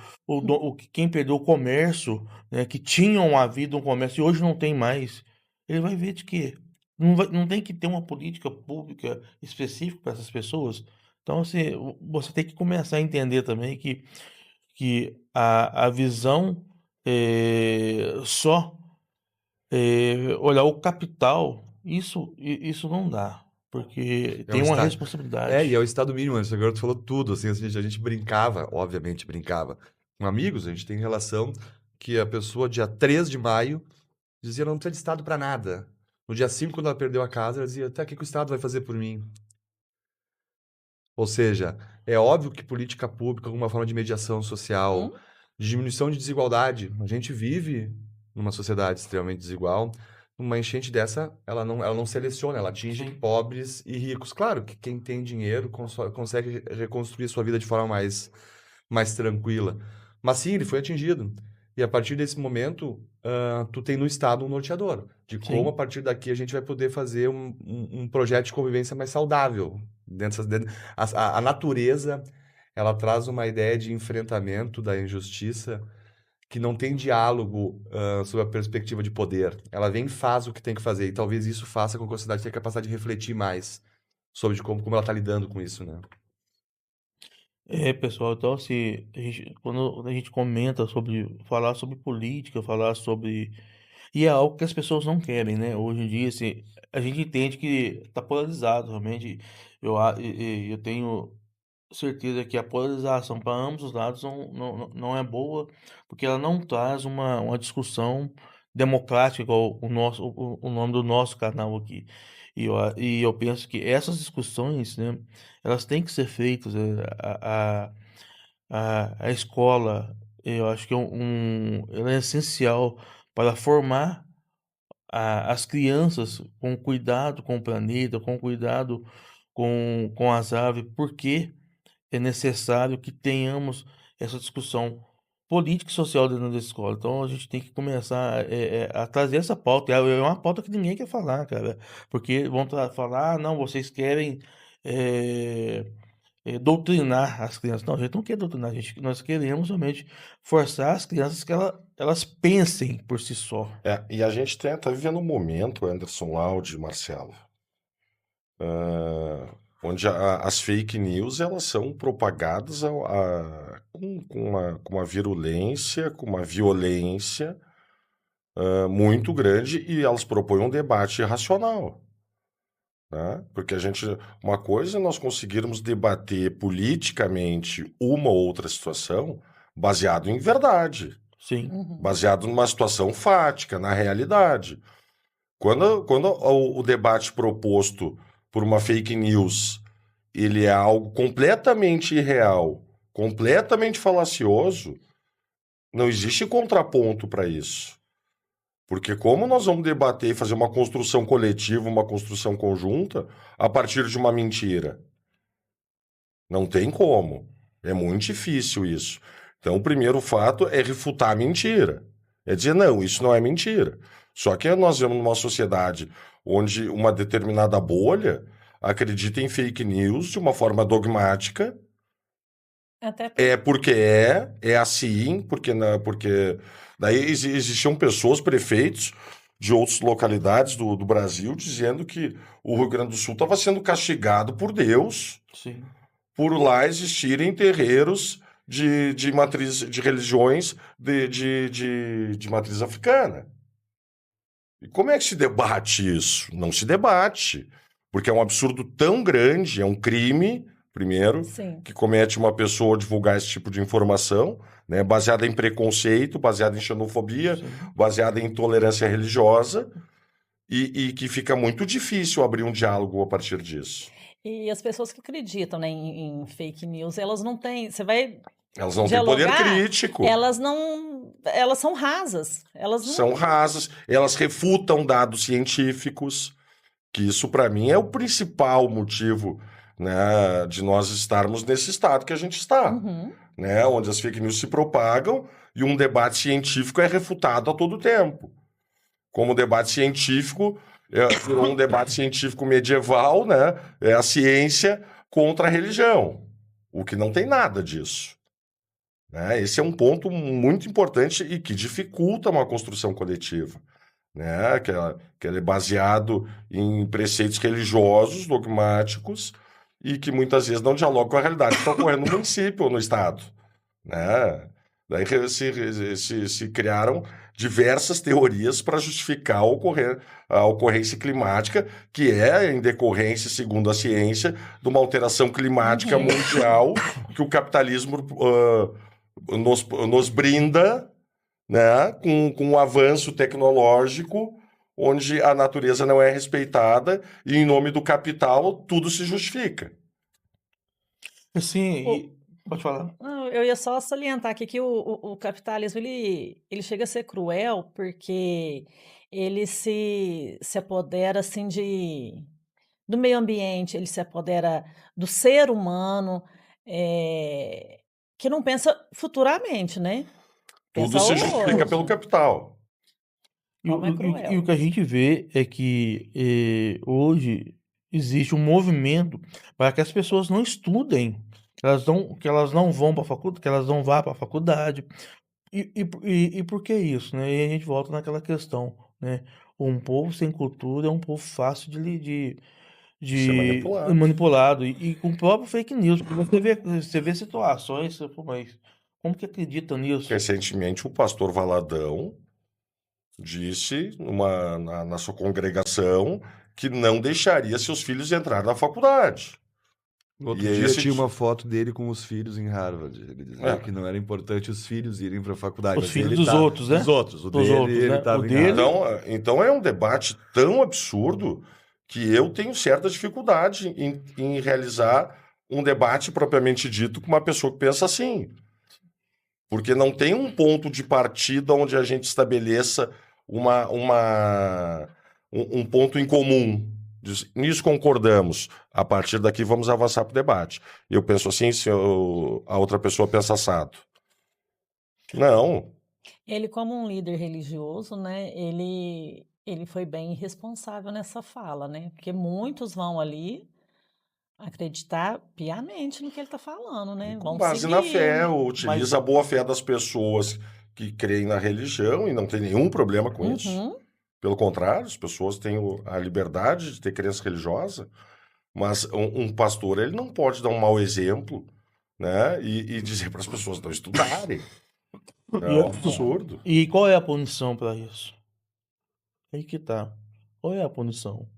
quem perdeu o comércio, né, que tinha uma vida, um comércio e hoje não tem mais, ele vai ver de quê? Não tem que ter uma política pública específica para essas pessoas? Então, assim, você tem que começar a entender também que a visão só olhar o capital, isso não dá, porque É um tem uma estado. E é o responsabilidade. estado mínimo, né? Agora tu falou tudo, assim, a gente brincava, obviamente brincava. Com amigos, a gente tem relação que a pessoa, dia 3 de maio, dizia, não precisa de estado para nada. No dia 5, quando ela perdeu a casa, ela dizia, tá, o que o estado vai fazer por mim? Ou seja, é óbvio que política pública, alguma forma de mediação social, Uhum. de diminuição de desigualdade. A gente vive numa sociedade extremamente desigual, uma enchente dessa, ela não seleciona, ela atinge Sim. pobres e ricos. Claro que quem tem dinheiro consegue reconstruir sua vida de forma mais tranquila. Mas sim, ele foi atingido. E a partir desse momento, tu tem no Estado um norteador, de como a Sim. partir daqui a gente vai poder fazer um projeto de convivência mais saudável. A natureza, ela traz uma ideia de enfrentamento da injustiça que não tem diálogo sobre a perspectiva de poder. Ela vem e faz o que tem que fazer. E talvez isso faça com que a sociedade tenha capacidade de refletir mais sobre como ela está lidando com isso, né? Pessoal, então assim, quando a gente comenta sobre falar sobre política, falar sobre. E é algo que as pessoas não querem, né? Hoje em dia, assim, a gente entende que está polarizado, realmente. Eu tenho certeza que a polarização para ambos os lados não é boa, porque ela não traz uma discussão democrática, igual o nome do nosso canal aqui. E eu penso que essas discussões, né, elas têm que ser feitas. A escola, eu acho que ela é essencial para formar as crianças com cuidado com o planeta, com cuidado com as aves, porque é necessário que tenhamos essa discussão política e social dentro da escola. Então a gente tem que começar a trazer essa pauta. É uma pauta que ninguém quer falar, cara, porque vão falar, não, vocês querem é, doutrinar as crianças. Não, a gente não quer doutrinar, nós queremos realmente forçar as crianças que elas pensem por si só. E a gente tá vivendo um momento, Anderson Laude, Marcelo, onde as fake news elas são propagadas com uma virulência, com uma violência muito grande e elas propõem um debate racional, né? Porque uma coisa é nós conseguirmos debater politicamente uma ou outra situação baseado em verdade, Sim, Uhum. baseado numa situação fática, na realidade. Quando o debate proposto por uma fake news ele é algo completamente irreal, completamente falacioso, não existe contraponto para isso. Porque como nós vamos debater e fazer uma construção coletiva, uma construção conjunta, a partir de uma mentira? Não tem como. É muito difícil isso. Então, o primeiro fato é refutar a mentira. É dizer, não, isso não é mentira. Só que nós vivemos numa sociedade onde uma determinada bolha acredita em fake news de uma forma dogmática. Até É assim, porque daí existiam pessoas, prefeitos de outras localidades do Brasil, dizendo que o Rio Grande do Sul estava sendo castigado por Deus sim. por lá existirem terreiros de matriz de religiões de matriz africana. E como é que se debate isso? Não se debate, porque é um absurdo tão grande, é um crime, primeiro, sim. que comete uma pessoa divulgar esse tipo de informação, né, baseada em preconceito, baseada em xenofobia, Sim. baseada em intolerância religiosa, e que fica muito difícil abrir um diálogo a partir disso. E as pessoas que acreditam, né, em fake news, elas não têm. Você vai Elas não têm poder dialogar, crítico. elas não. Elas são rasas. Elas não. São rasas, elas refutam dados científicos, que isso para mim é o principal motivo, né, de nós estarmos nesse estado que a gente está, Uhum. né, onde as fake news se propagam e um debate científico é refutado a todo tempo. Como o debate científico virou um debate científico medieval, né, é a ciência contra a religião, o que não tem nada disso. Né? Esse é um ponto muito importante e que dificulta uma construção coletiva, né? Que ela é baseado em preceitos religiosos, dogmáticos, e que muitas vezes não dialogam com a realidade que está ocorrendo no município ou no estado. Né? Daí se criaram diversas teorias para justificar a ocorrência climática, que é em decorrência, segundo a ciência, de uma alteração climática mundial que o capitalismo nos brinda, né, com um avanço tecnológico onde a natureza não é respeitada e em nome do capital tudo se justifica. Assim, pode falar. Não, eu ia só salientar aqui que o capitalismo ele chega a ser cruel porque ele se apodera assim do meio ambiente, ele se apodera do ser humano, eh, que não pensa futuramente, né? Tudo Pensa se justifica pelo hoje, capital. como é E o que cruel. a gente vê é que hoje existe um movimento para que as pessoas não estudem, que elas não vão para a faculdade, que elas não vá para a faculdade. E por que isso, né? E a gente volta naquela questão, né? Um povo sem cultura é um povo fácil Ser de manipulado. manipulado e com o próprio fake news. Porque você vê situações, você fala, mas como que acredita nisso? Recentemente, o pastor Valadão disse na sua congregação que não deixaria seus filhos entrar na faculdade. No outro E dia esse tinha ti- uma foto dele com os filhos em Harvard. Ele dizia que é. não era importante os filhos irem para a faculdade, Os mas filhos ele dos tá outros, dos né? outros. O Dos dele, outros, ele né? O estava em dele. Harvard. Então é um debate tão absurdo que eu tenho certa dificuldade em realizar um debate propriamente dito com uma pessoa que pensa assim. Porque não tem um ponto de partida onde a gente estabeleça um ponto em comum. Nisso concordamos. A partir daqui vamos avançar para o debate. Eu penso assim, se a outra pessoa pensa assado. Não. Ele, como um líder religioso, né, ele foi bem irresponsável nessa fala, né? Porque muitos vão ali acreditar piamente no que ele está falando, né? Com Vão base na seguir. fé, Mas, utiliza a boa fé das pessoas que creem na religião e não tem nenhum problema com isso. Uhum. Pelo contrário, as pessoas têm a liberdade de ter crença religiosa, mas um pastor ele não pode dar um mau exemplo, né? E dizer para as pessoas não estudarem. É um absurdo. e qual é a punição para isso? Aí que tá. Qual é a punição?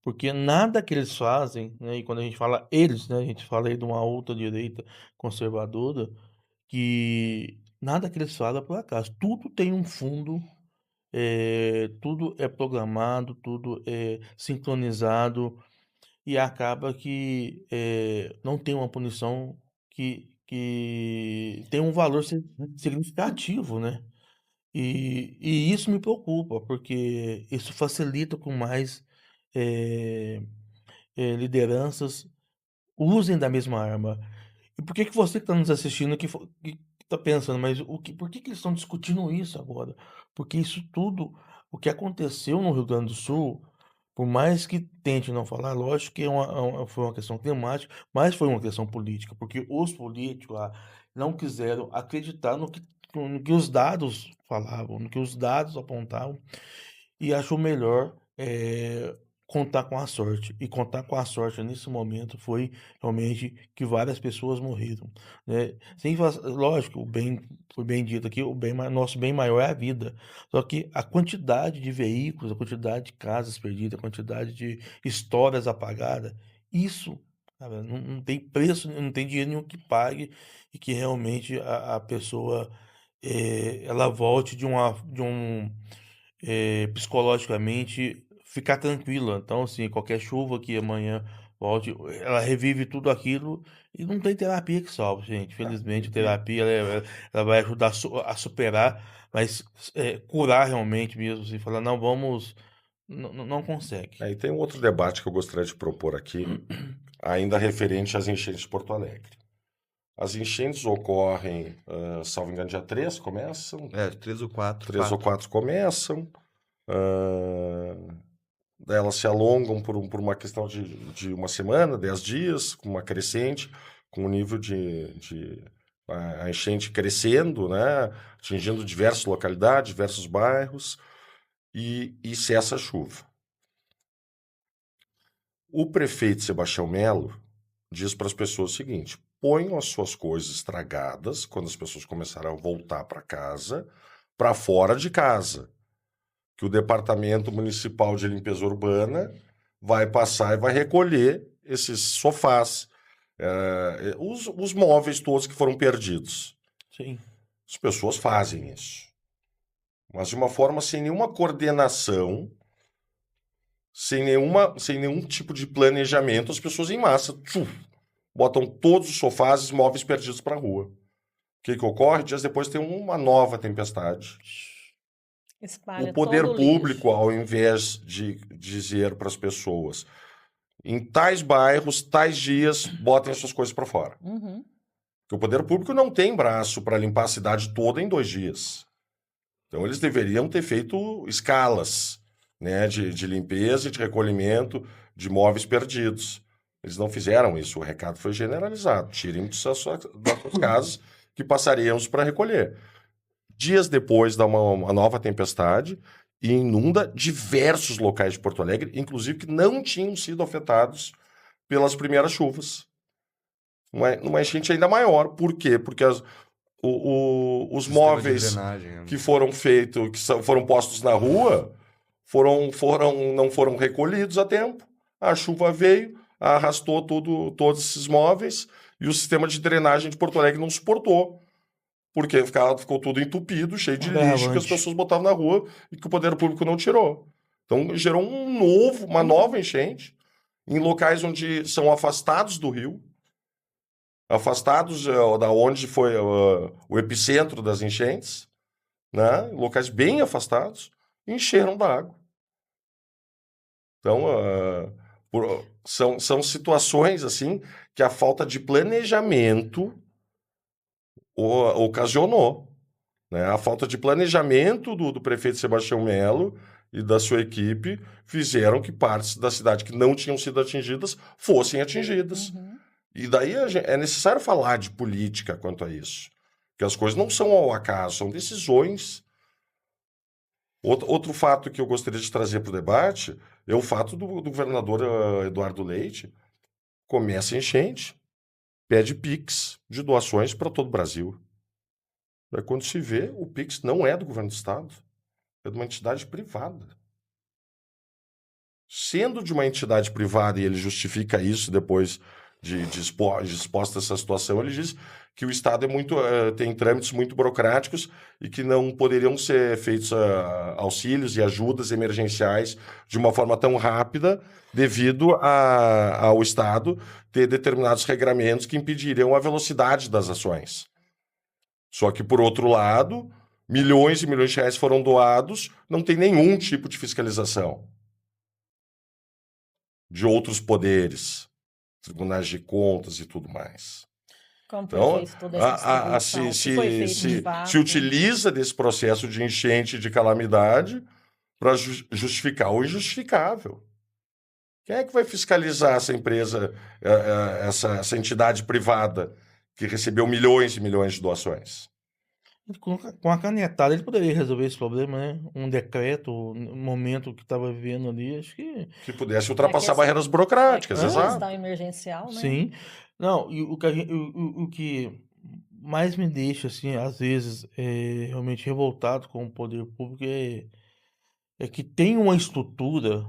Porque nada que eles fazem, né? E quando a gente fala eles, né? A gente fala aí de uma outra direita conservadora, que nada que eles fazem é por acaso. Tudo tem um fundo, tudo é programado, tudo é sincronizado e acaba que não tem uma punição que tem um valor significativo, né? E isso me preocupa, porque isso facilita com mais eh, lideranças usem da mesma arma. E por que que você que está nos assistindo que tá pensando, mas por que que eles estão discutindo isso agora? Porque isso tudo, o que aconteceu no Rio Grande do Sul, por mais que tente não falar, lógico que foi uma questão climática, mas foi uma questão política, porque os políticos lá não quiseram acreditar no que os dados falavam, no que os dados apontavam, e achou melhor contar com a sorte. E contar com a sorte nesse momento foi realmente que várias pessoas morreram, né? Lógico, o bem foi bem dito aqui, nosso bem maior é a vida. Só que a quantidade de veículos, a quantidade de casas perdidas, a quantidade de histórias apagadas, isso, cara, não tem preço, não tem dinheiro nenhum que pague e que realmente a pessoa ela volte psicologicamente ficar tranquila. Então, assim, qualquer chuva que amanhã volte, ela revive tudo aquilo e não tem terapia que salve, gente. Felizmente, a terapia ela vai ajudar a superar, mas curar realmente mesmo, assim, falar, não, vamos, não consegue. E tem um outro debate que eu gostaria de propor aqui, ainda referente às enchentes de Porto Alegre. As enchentes ocorrem, salvo engano, dia 3 começam, 3 ou 4. 3 ou 4 começam, daí elas se alongam por uma questão de uma semana, 10 dias, com uma crescente, com o nível a enchente crescendo, né, atingindo diversas localidades, diversos bairros, e cessa a chuva. O prefeito Sebastião Melo diz para as pessoas o seguinte: ponham as suas coisas estragadas, quando as pessoas começarem a voltar para casa, para fora de casa. Que o Departamento Municipal de Limpeza Urbana vai passar e vai recolher esses sofás, os móveis todos que foram perdidos. Sim. As pessoas fazem isso. Mas de uma forma sem nenhuma coordenação, sem nenhum tipo de planejamento, as pessoas em massa botam todos os sofás e móveis perdidos para a rua. que ocorre? Dias depois tem uma nova tempestade. O Espalha poder todo o público, lixo. ao invés de dizer para as pessoas, em tais bairros, tais dias, botem as suas coisas para fora. Uhum. Porque o poder público não tem braço para limpar a cidade toda em 2 dias. Então, eles deveriam ter feito escalas, né, de limpeza e de recolhimento de móveis perdidos. Eles não fizeram isso, o recado foi generalizado. Tirem das suas casas que passaríamos para recolher. Dias depois dá uma nova tempestade e inunda diversos locais de Porto Alegre, inclusive que não tinham sido afetados pelas primeiras chuvas. Uma enchente ainda maior. Por quê? Porque os Sistema de móveis drenagem, né? que foram feitos, foram postos na rua, não foram recolhidos a tempo. A chuva veio, arrastou todos esses móveis e o sistema de drenagem de Porto Alegre não suportou. Porque ficou tudo entupido, cheio de lixo que as Agravante. pessoas botavam na rua e que o poder público não tirou. Então gerou uma nova enchente em locais onde são afastados do rio, afastados da onde foi o epicentro das enchentes, né? Locais bem afastados, encheram da água. Então, são situações assim que a falta de planejamento ocasionou. Né? A falta de planejamento do prefeito Sebastião Melo e da sua equipe fizeram que partes da cidade que não tinham sido atingidas fossem atingidas. Uhum. E daí é necessário falar de política quanto a isso. Porque as coisas não são ao acaso, são decisões. Outro fato que eu gostaria de trazer para o debate é o fato do governador Eduardo Leite começa a enchente, pede PIX de doações para todo o Brasil. Daí quando se vê, o PIX não é do governo do estado, é de uma entidade privada. Sendo de uma entidade privada, e ele justifica isso depois de exposta essa situação, ele diz que o Estado tem trâmites muito burocráticos e que não poderiam ser feitos auxílios e ajudas emergenciais de uma forma tão rápida devido ao Estado ter determinados regramentos que impediriam a velocidade das ações. Só que, por outro lado, milhões e milhões de reais foram doados, não tem nenhum tipo de fiscalização de outros poderes, tribunais de contas e tudo mais. Como foi Então, feita toda essa distribuição? O que foi feito de se fato? utiliza desse processo de enchente e de calamidade para justificar o injustificável. Quem é que vai fiscalizar essa empresa, essa entidade privada que recebeu milhões e milhões de doações? Com a canetada ele poderia resolver esse problema, né? Um decreto, no momento que estava vivendo ali, acho que Que pudesse ultrapassar questão- barreiras burocráticas, É exato. questão emergencial, né? sim. Não, e o que mais me deixa, assim, às vezes, realmente revoltado com o poder público é que tem uma estrutura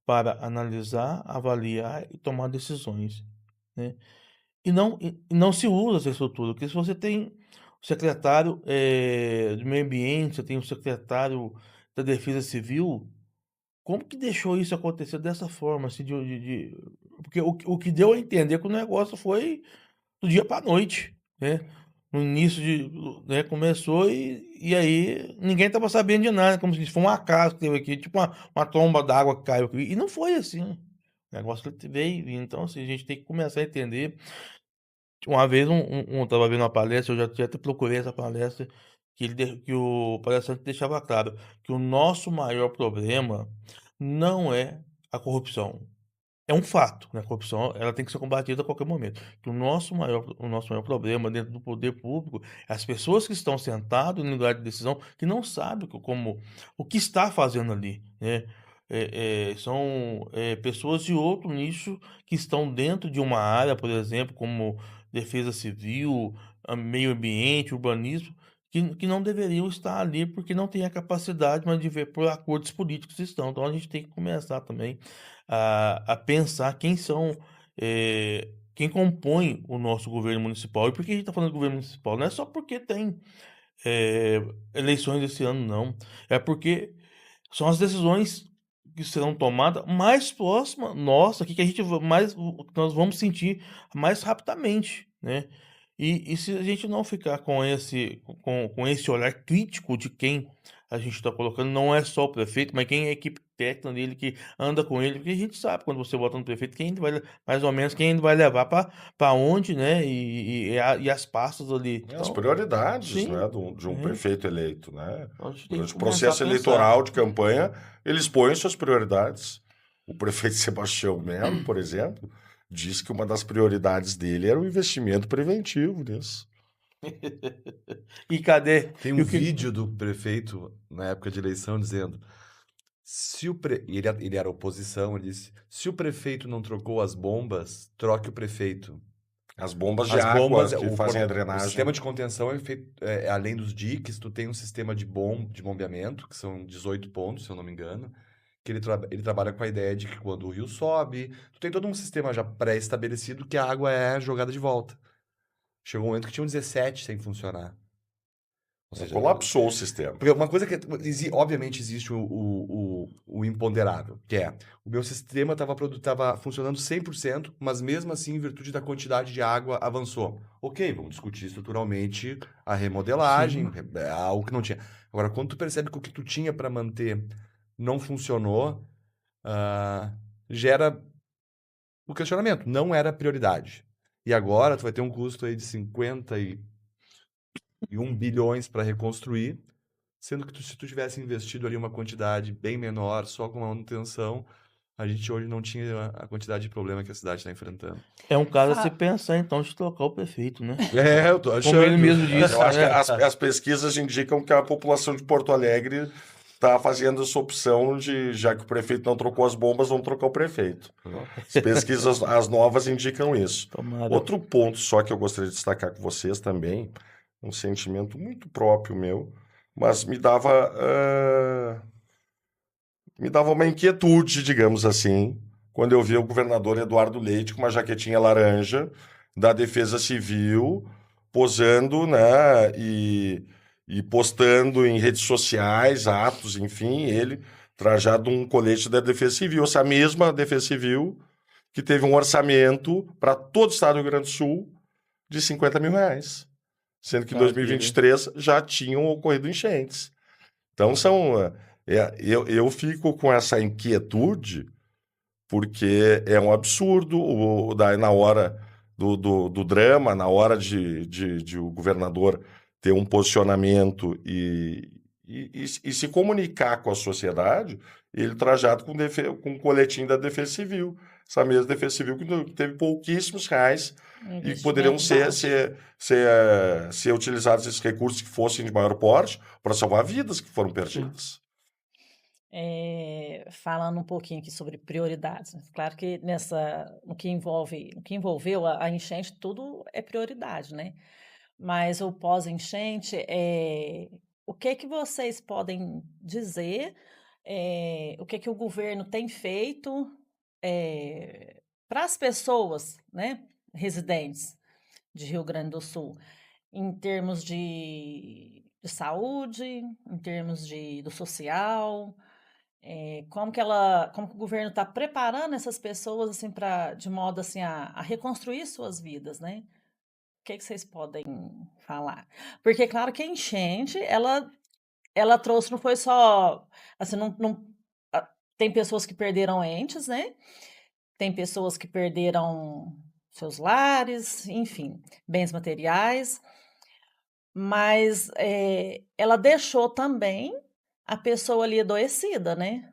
para analisar, avaliar e tomar decisões, né? E não se usa essa estrutura, porque se você tem o secretário do meio ambiente, você tem o secretário da defesa civil, como que deixou isso acontecer dessa forma, assim, porque o que deu a entender que o negócio foi do dia para noite, né? No início né, começou e aí ninguém estava sabendo de nada, como se foi um acaso que teve aqui, tipo uma tromba d'água que caiu aqui, e não foi assim. O negócio que veio, então assim, a gente tem que começar a entender. Uma vez eu estava vendo uma palestra, eu já até procurei essa palestra, que o palestrante deixava claro que o nosso maior problema não é a corrupção. É um fato, né? A corrupção ela tem que ser combatida a qualquer momento. Que o nosso maior problema dentro do poder público é as pessoas que estão sentadas no lugar de decisão que não sabem o que está fazendo ali, né? São pessoas de outro nicho que estão dentro de uma área, por exemplo, como defesa civil, meio ambiente, urbanismo, que não deveriam estar ali porque não têm a capacidade, mas de ver por acordos políticos que estão. Então a gente tem que começar também a pensar quem compõe o nosso governo municipal. E por que a gente está falando de governo municipal? Não é só porque tem eleições esse ano, não. É porque são as decisões que serão tomadas mais próximas nossa, que a gente nós vamos sentir mais rapidamente, né? E se a gente não ficar com esse olhar crítico de quem a gente está colocando, não é só o prefeito, mas quem é a equipe técnica dele que anda com ele, porque a gente sabe quando você vota no prefeito, quem ele vai, mais ou menos, quem ele vai levar para onde, né? E as pastas ali. E as Então, prioridades, sim, né, de um é. prefeito eleito, né? Então a gente tem que Durante o começar a processo pensar. eleitoral de campanha, eles põem suas prioridades. O prefeito Sebastião Melo, por exemplo, disse que uma das prioridades dele era o investimento preventivo nisso. E cadê? Tem um vídeo do prefeito na época de eleição dizendo: ele era oposição, ele disse: se o prefeito não trocou as bombas, troque o prefeito. As bombas de As água bombas, que fazem a o drenagem. sistema de contenção é feito, além dos diques, tu tem um sistema de bombeamento, que são 18 pontos, se eu não me engano, que ele trabalha com a ideia de que quando o rio sobe, tu tem todo um sistema já pré-estabelecido que a água é jogada de volta. Chegou um momento que tinham 17 sem funcionar. Ou seja, Colapsou o sistema. porque uma coisa que, obviamente, existe o imponderável, que é, o meu sistema estava funcionando 100%, mas mesmo assim, em virtude da quantidade de água, avançou. Ok, vamos discutir estruturalmente a remodelagem, algo que não tinha. Agora, quando tu percebe que o que tu tinha para manter não funcionou, gera o questionamento. Não era prioridade. E agora tu vai ter um custo aí de 51 bilhões para reconstruir, sendo que se tu tivesse investido ali uma quantidade bem menor, só com a manutenção, a gente hoje não tinha a quantidade de problema que a cidade está enfrentando. É um caso a se pensar, então, de trocar o prefeito, né? Eu tô achando. Como ele mesmo disse. Eu acho que as pesquisas indicam que a população de Porto Alegre está fazendo essa opção de, já que o prefeito não trocou as bombas, vamos trocar o prefeito. As pesquisas, as novas, indicam isso. Tomara. Outro ponto só que eu gostaria de destacar com vocês também, um sentimento muito próprio meu, mas me dava uma inquietude, digamos assim, quando eu vi o governador Eduardo Leite com uma jaquetinha laranja da Defesa Civil, posando, né, e postando em redes sociais, atos, enfim, ele trajado um colete da Defesa Civil. Essa mesma Defesa Civil que teve um orçamento para todo o estado do Rio Grande do Sul de R$50 mil, sendo que em 2023 já tinham ocorrido enchentes. Então, eu fico com essa inquietude, porque é um absurdo na hora do drama, na hora de o governador ter um posicionamento e se comunicar com a sociedade, ele trajado com um coletinho da Defesa Civil. Essa mesma Defesa Civil que teve pouquíssimos reais e que poderiam ser utilizados esses recursos que fossem de maior porte para salvar vidas que foram perdidas. Falando um pouquinho aqui sobre prioridades, né? Claro que no que envolveu a enchente, tudo é prioridade, né? Mas o pós-enchente, o que vocês podem dizer, o que o governo tem feito para as pessoas, né, residentes de Rio Grande do Sul, em termos de saúde, em termos do social, como que o governo está preparando essas pessoas assim de modo assim a reconstruir suas vidas, né? O que vocês podem falar? Porque claro que a enchente ela trouxe, não foi só assim, tem pessoas que perderam entes, né? Tem pessoas que perderam seus lares, enfim, bens materiais, mas ela deixou também a pessoa ali adoecida, né?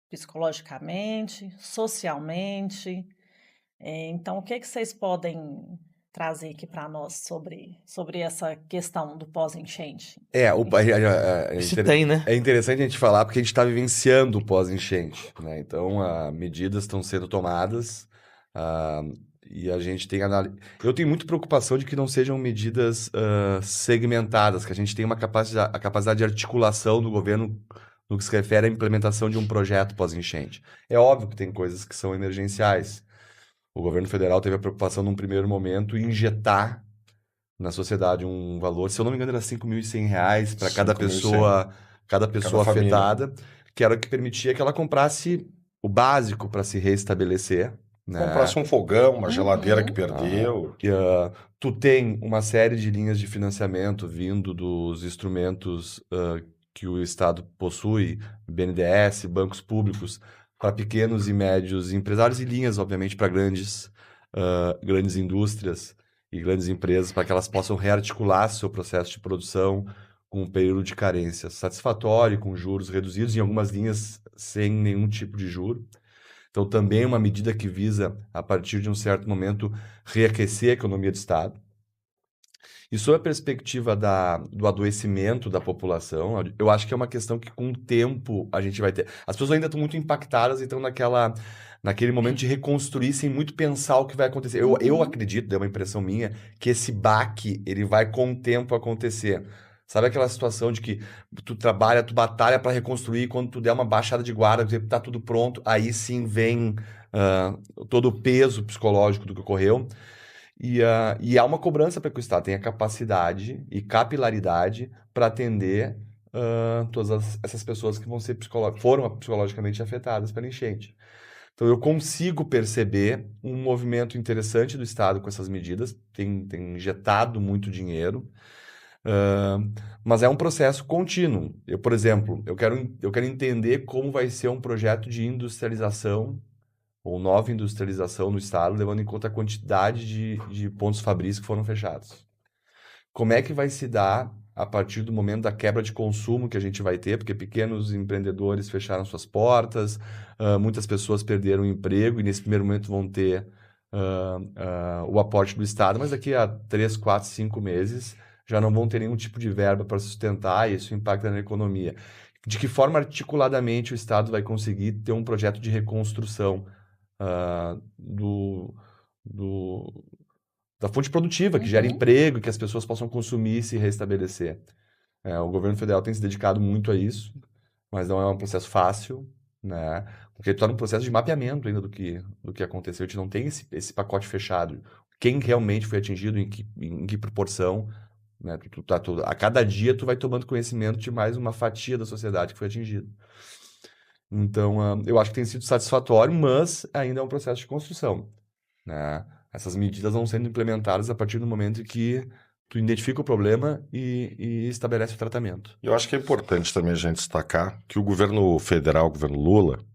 Psicologicamente, socialmente. Então, o que vocês podem trazer aqui para nós sobre essa questão do pós-enchente? Se tem, né? É interessante a gente falar porque a gente está vivenciando o pós-enchente, né? Então, medidas estão sendo tomadas e a gente tem eu tenho muita preocupação de que não sejam medidas segmentadas, que a gente tenha a capacidade de articulação do governo no que se refere à implementação de um projeto pós-enchente. É óbvio que tem coisas que são emergenciais. O governo federal teve a preocupação, num primeiro momento, em injetar na sociedade um valor, se eu não me engano, era R$5.100 para cada pessoa afetada, que era o que permitia que ela comprasse o básico para se reestabelecer, né? Comprasse um fogão, uma geladeira que Uhum. perdeu. Tu tem uma série de linhas de financiamento vindo dos instrumentos que o Estado possui, BNDES, bancos públicos, para pequenos e médios empresários e linhas, obviamente, para grandes indústrias e grandes empresas, para que elas possam rearticular seu processo de produção com um período de carência satisfatório, com juros reduzidos, em algumas linhas sem nenhum tipo de juro. Então, também é uma medida que visa, a partir de um certo momento, reaquecer a economia do Estado. E sob a perspectiva do adoecimento da população, eu acho que é uma questão que, com o tempo, a gente vai ter. As pessoas ainda estão muito impactadas e estão naquele momento de reconstruir sem muito pensar o que vai acontecer. Eu Uhum. acredito, deu uma impressão minha, que esse baque, ele vai com o tempo acontecer. Sabe aquela situação de que tu trabalha, tu batalha para reconstruir, quando tu der uma baixada de guarda, tá tudo pronto, aí sim vem todo o peso psicológico do que ocorreu. E há uma cobrança para que o Estado tenha capacidade e capilaridade para atender todas essas pessoas que foram psicologicamente afetadas pela enchente. Então, eu consigo perceber um movimento interessante do Estado com essas medidas, tem injetado muito dinheiro, mas é um processo contínuo. Por exemplo, eu quero entender como vai ser um projeto de industrialização ou nova industrialização no estado, levando em conta a quantidade de pontos fabris que foram fechados. Como é que vai se dar a partir do momento da quebra de consumo que a gente vai ter, porque pequenos empreendedores fecharam suas portas, muitas pessoas perderam o emprego e nesse primeiro momento vão ter o aporte do Estado, mas daqui a 3, 4, 5 meses já não vão ter nenhum tipo de verba para sustentar e isso impacta na economia. De que forma articuladamente o Estado vai conseguir ter um projeto de reconstrução do, do- da fonte produtiva, que gera Uhum. emprego, que as pessoas possam consumir e se restabelecer. O governo federal tem se dedicado muito a isso, mas não é um processo fácil, né? Porque está num processo de mapeamento ainda do que aconteceu. A gente não tem esse pacote fechado. Quem realmente foi atingido, em que proporção, né? A cada dia tu vai tomando conhecimento de mais uma fatia da sociedade que foi atingida. Então, eu acho que tem sido satisfatório, mas ainda é um processo de construção, né? Essas medidas vão sendo implementadas a partir do momento em que tu identifica o problema e estabelece o tratamento. Eu acho que é importante também a gente destacar que o governo federal, o governo Lula,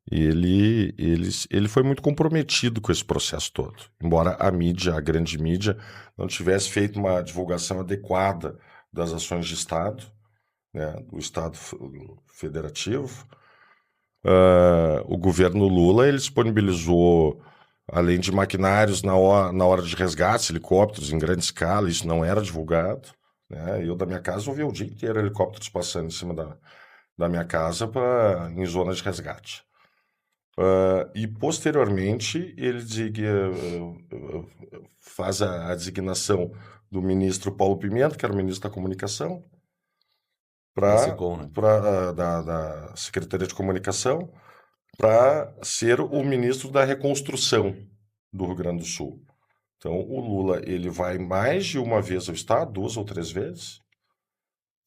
ele foi muito comprometido com esse processo todo. Embora a mídia, a grande mídia, não tivesse feito uma divulgação adequada das ações de Estado, né, do Estado federativo, o governo Lula ele disponibilizou, além de maquinários na hora de resgates, helicópteros em grande escala, isso não era divulgado, né? Eu, da minha casa, ouvi o dia inteiro helicópteros passando em cima da minha casa em zona de resgate. E, posteriormente, ele faz a designação do ministro Paulo Pimenta, que era o ministro da Comunicação, Da SECOM, né? da Secretaria de Comunicação, para ser o ministro da reconstrução do Rio Grande do Sul. Então, o Lula ele vai mais de uma vez ao Estado, 2 ou 3 vezes,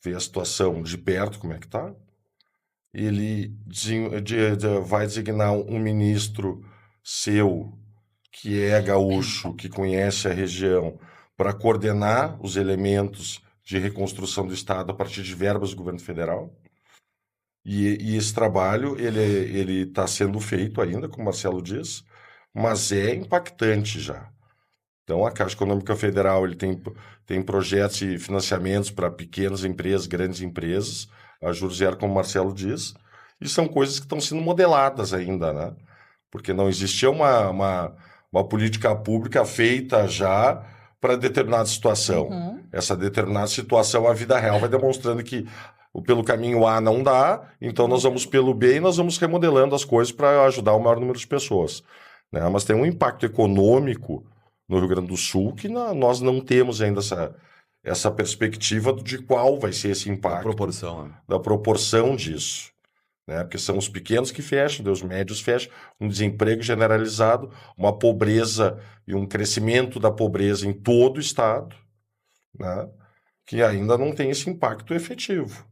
ver a situação de perto, como é que está. Ele vai designar um ministro seu, que é gaúcho, que conhece a região, para coordenar os elementos de reconstrução do Estado a partir de verbas do governo federal. E esse trabalho ele está sendo feito ainda, como o Marcelo diz, mas é impactante já. Então, a Caixa Econômica Federal ele tem projetos e financiamentos para pequenas empresas, grandes empresas, a juros zero, como o Marcelo diz, e são coisas que estão sendo modeladas ainda, né? Porque não existia uma política pública feita já para determinada situação. Uhum. Essa determinada situação, a vida real vai demonstrando que pelo caminho A não dá, então nós vamos pelo B e nós vamos remodelando as coisas para ajudar o maior número de pessoas, né? Mas tem um impacto econômico no Rio Grande do Sul que nós não temos ainda essa perspectiva de qual vai ser esse Da impacto, proporção, né? da proporção disso, né? Porque são os pequenos que fecham, os médios fecham, um desemprego generalizado, uma pobreza e um crescimento da pobreza em todo o estado, né? Que ainda não tem esse impacto efetivo.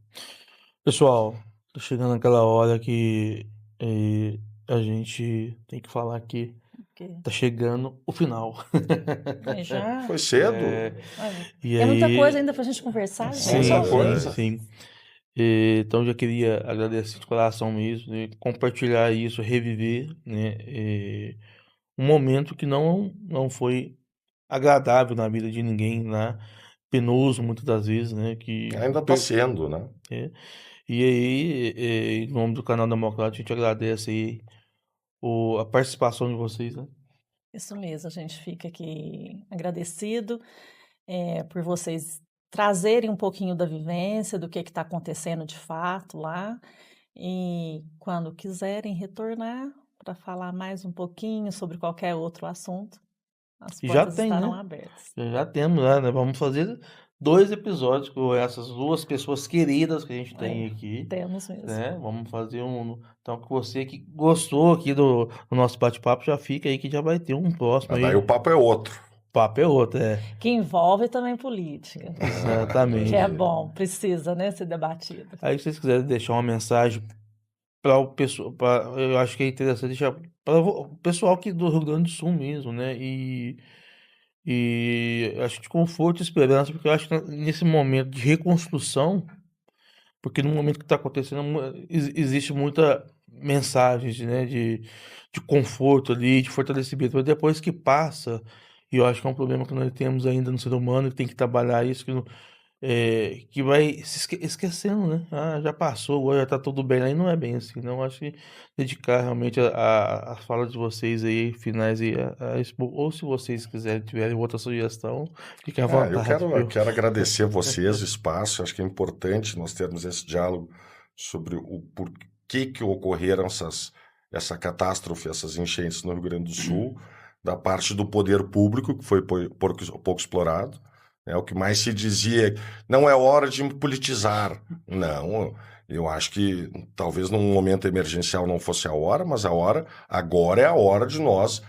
Pessoal, tá chegando aquela hora que a gente tem que falar aqui Ok. porque Tá chegando o final. aí já. Foi cedo? É, Olha, e é muita coisa aí, ainda pra gente conversar, gente. Muita sim, sim, coisa. sim. Então já queria agradecer de coração mesmo, né, compartilhar isso, reviver, né, um momento que não foi agradável na vida de ninguém, né, penoso muitas das vezes, né, que Ainda está sendo, né? é. E aí, em nome do canal Democrático, a gente agradece aí a participação de vocês, né? Isso mesmo, a gente fica aqui agradecido por vocês trazerem um pouquinho da vivência, do que está acontecendo de fato lá. E quando quiserem retornar para falar mais um pouquinho sobre qualquer outro assunto, as E já portas tem, estarão né? abertas. Já temos, né? Vamos fazer 2 episódios com essas 2 pessoas queridas que a gente tem aqui, Temos mesmo. né? Vamos fazer então, que você que gostou aqui do nosso bate-papo, já fica aí que já vai ter um próximo Mas aí. daí o papo é outro. Papo é outro, Que envolve também política, que Exatamente. é bom, precisa, né, ser debatido. Aí, se vocês quiserem deixar uma mensagem para o pessoal, eu acho que é interessante deixar para o pessoal aqui do Rio Grande do Sul mesmo, né? E acho de conforto e esperança, porque eu acho que nesse momento de reconstrução, porque no momento que está acontecendo, existe muita mensagem, né, de conforto ali, de fortalecimento, mas depois que passa, e eu acho que é um problema que nós temos ainda no ser humano, que tem que trabalhar isso, que vai se esquecendo, né? Ah, já passou, agora já tá tudo bem. Aí não é bem assim, não. Acho que dedicar realmente a fala de vocês aí, finais aí, ou se vocês quiserem, tiverem outra sugestão, fiquem à Eu vontade, viu? quero agradecer a vocês o espaço. Acho que é importante nós termos esse diálogo sobre o porquê que ocorreram essa catástrofe, essas enchentes no Rio Grande do Sul, da parte do poder público, que foi pouco explorado. O que mais se dizia, não é hora de politizar. Não, eu acho que talvez num momento emergencial não fosse a hora, mas agora é a hora de nós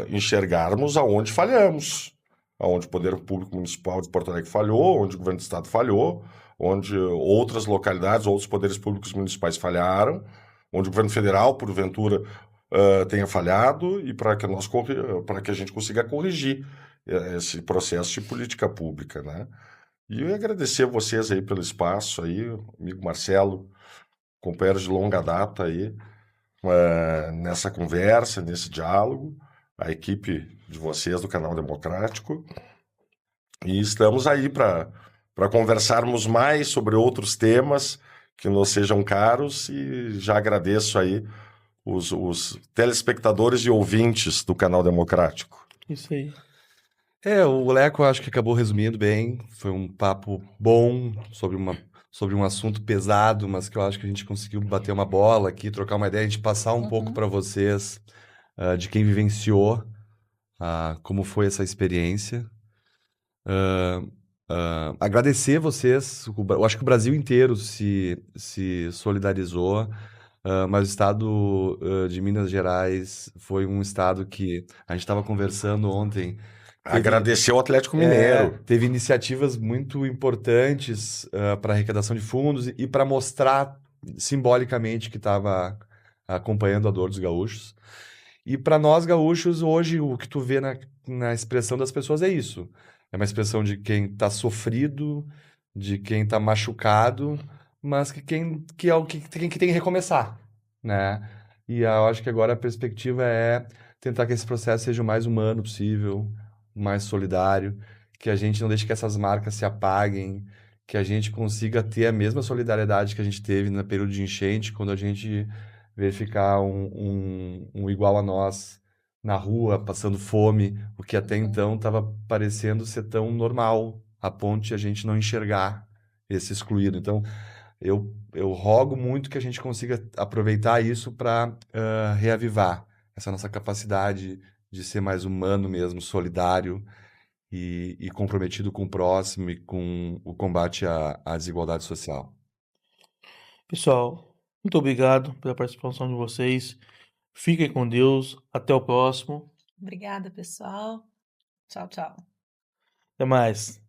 enxergarmos aonde falhamos. Onde o Poder Público Municipal de Porto Alegre falhou, onde o Governo do Estado falhou, onde outras localidades, outros poderes públicos municipais falharam, onde o Governo Federal, porventura, tenha falhado, e para que a gente consiga corrigir esse processo de política pública, né? E eu agradecer a vocês aí pelo espaço aí, amigo Marcelo, companheiro de longa data aí, nessa conversa, nesse diálogo, a equipe de vocês do Canal Democrático. E estamos aí para conversarmos mais sobre outros temas que nos sejam caros, e já agradeço aí os telespectadores e ouvintes do Canal Democrático. Isso aí. O Leco acho que acabou resumindo bem. Foi um papo bom sobre um assunto pesado, mas que eu acho que a gente conseguiu bater uma bola aqui, trocar uma ideia, a gente passar um pouco para vocês de quem vivenciou como foi essa experiência. Agradecer vocês. Eu acho que o Brasil inteiro se solidarizou, mas o estado de Minas Gerais foi um estado que a gente estava conversando ontem. Agradecer ao Atlético Mineiro. Teve iniciativas muito importantes para arrecadação de fundos e para mostrar simbolicamente que estava acompanhando a dor dos gaúchos. E para nós gaúchos, hoje, o que tu vê na expressão das pessoas é isso. É uma expressão de quem está sofrido, de quem está machucado, mas que tem que recomeçar, né? E eu acho que agora a perspectiva é tentar que esse processo seja o mais humano possível, mais solidário, que a gente não deixe que essas marcas se apaguem, que a gente consiga ter a mesma solidariedade que a gente teve no período de enchente, quando a gente verificar um igual a nós na rua, passando fome, o que até então estava parecendo ser tão normal, a ponto de a gente não enxergar esse excluído. Então, eu rogo muito que a gente consiga aproveitar isso para reavivar essa nossa capacidade de ser mais humano mesmo, solidário e comprometido com o próximo e com o combate à desigualdade social. Pessoal, muito obrigado pela participação de vocês. Fiquem com Deus. Até o próximo. Obrigada, pessoal. Tchau, tchau. Até mais.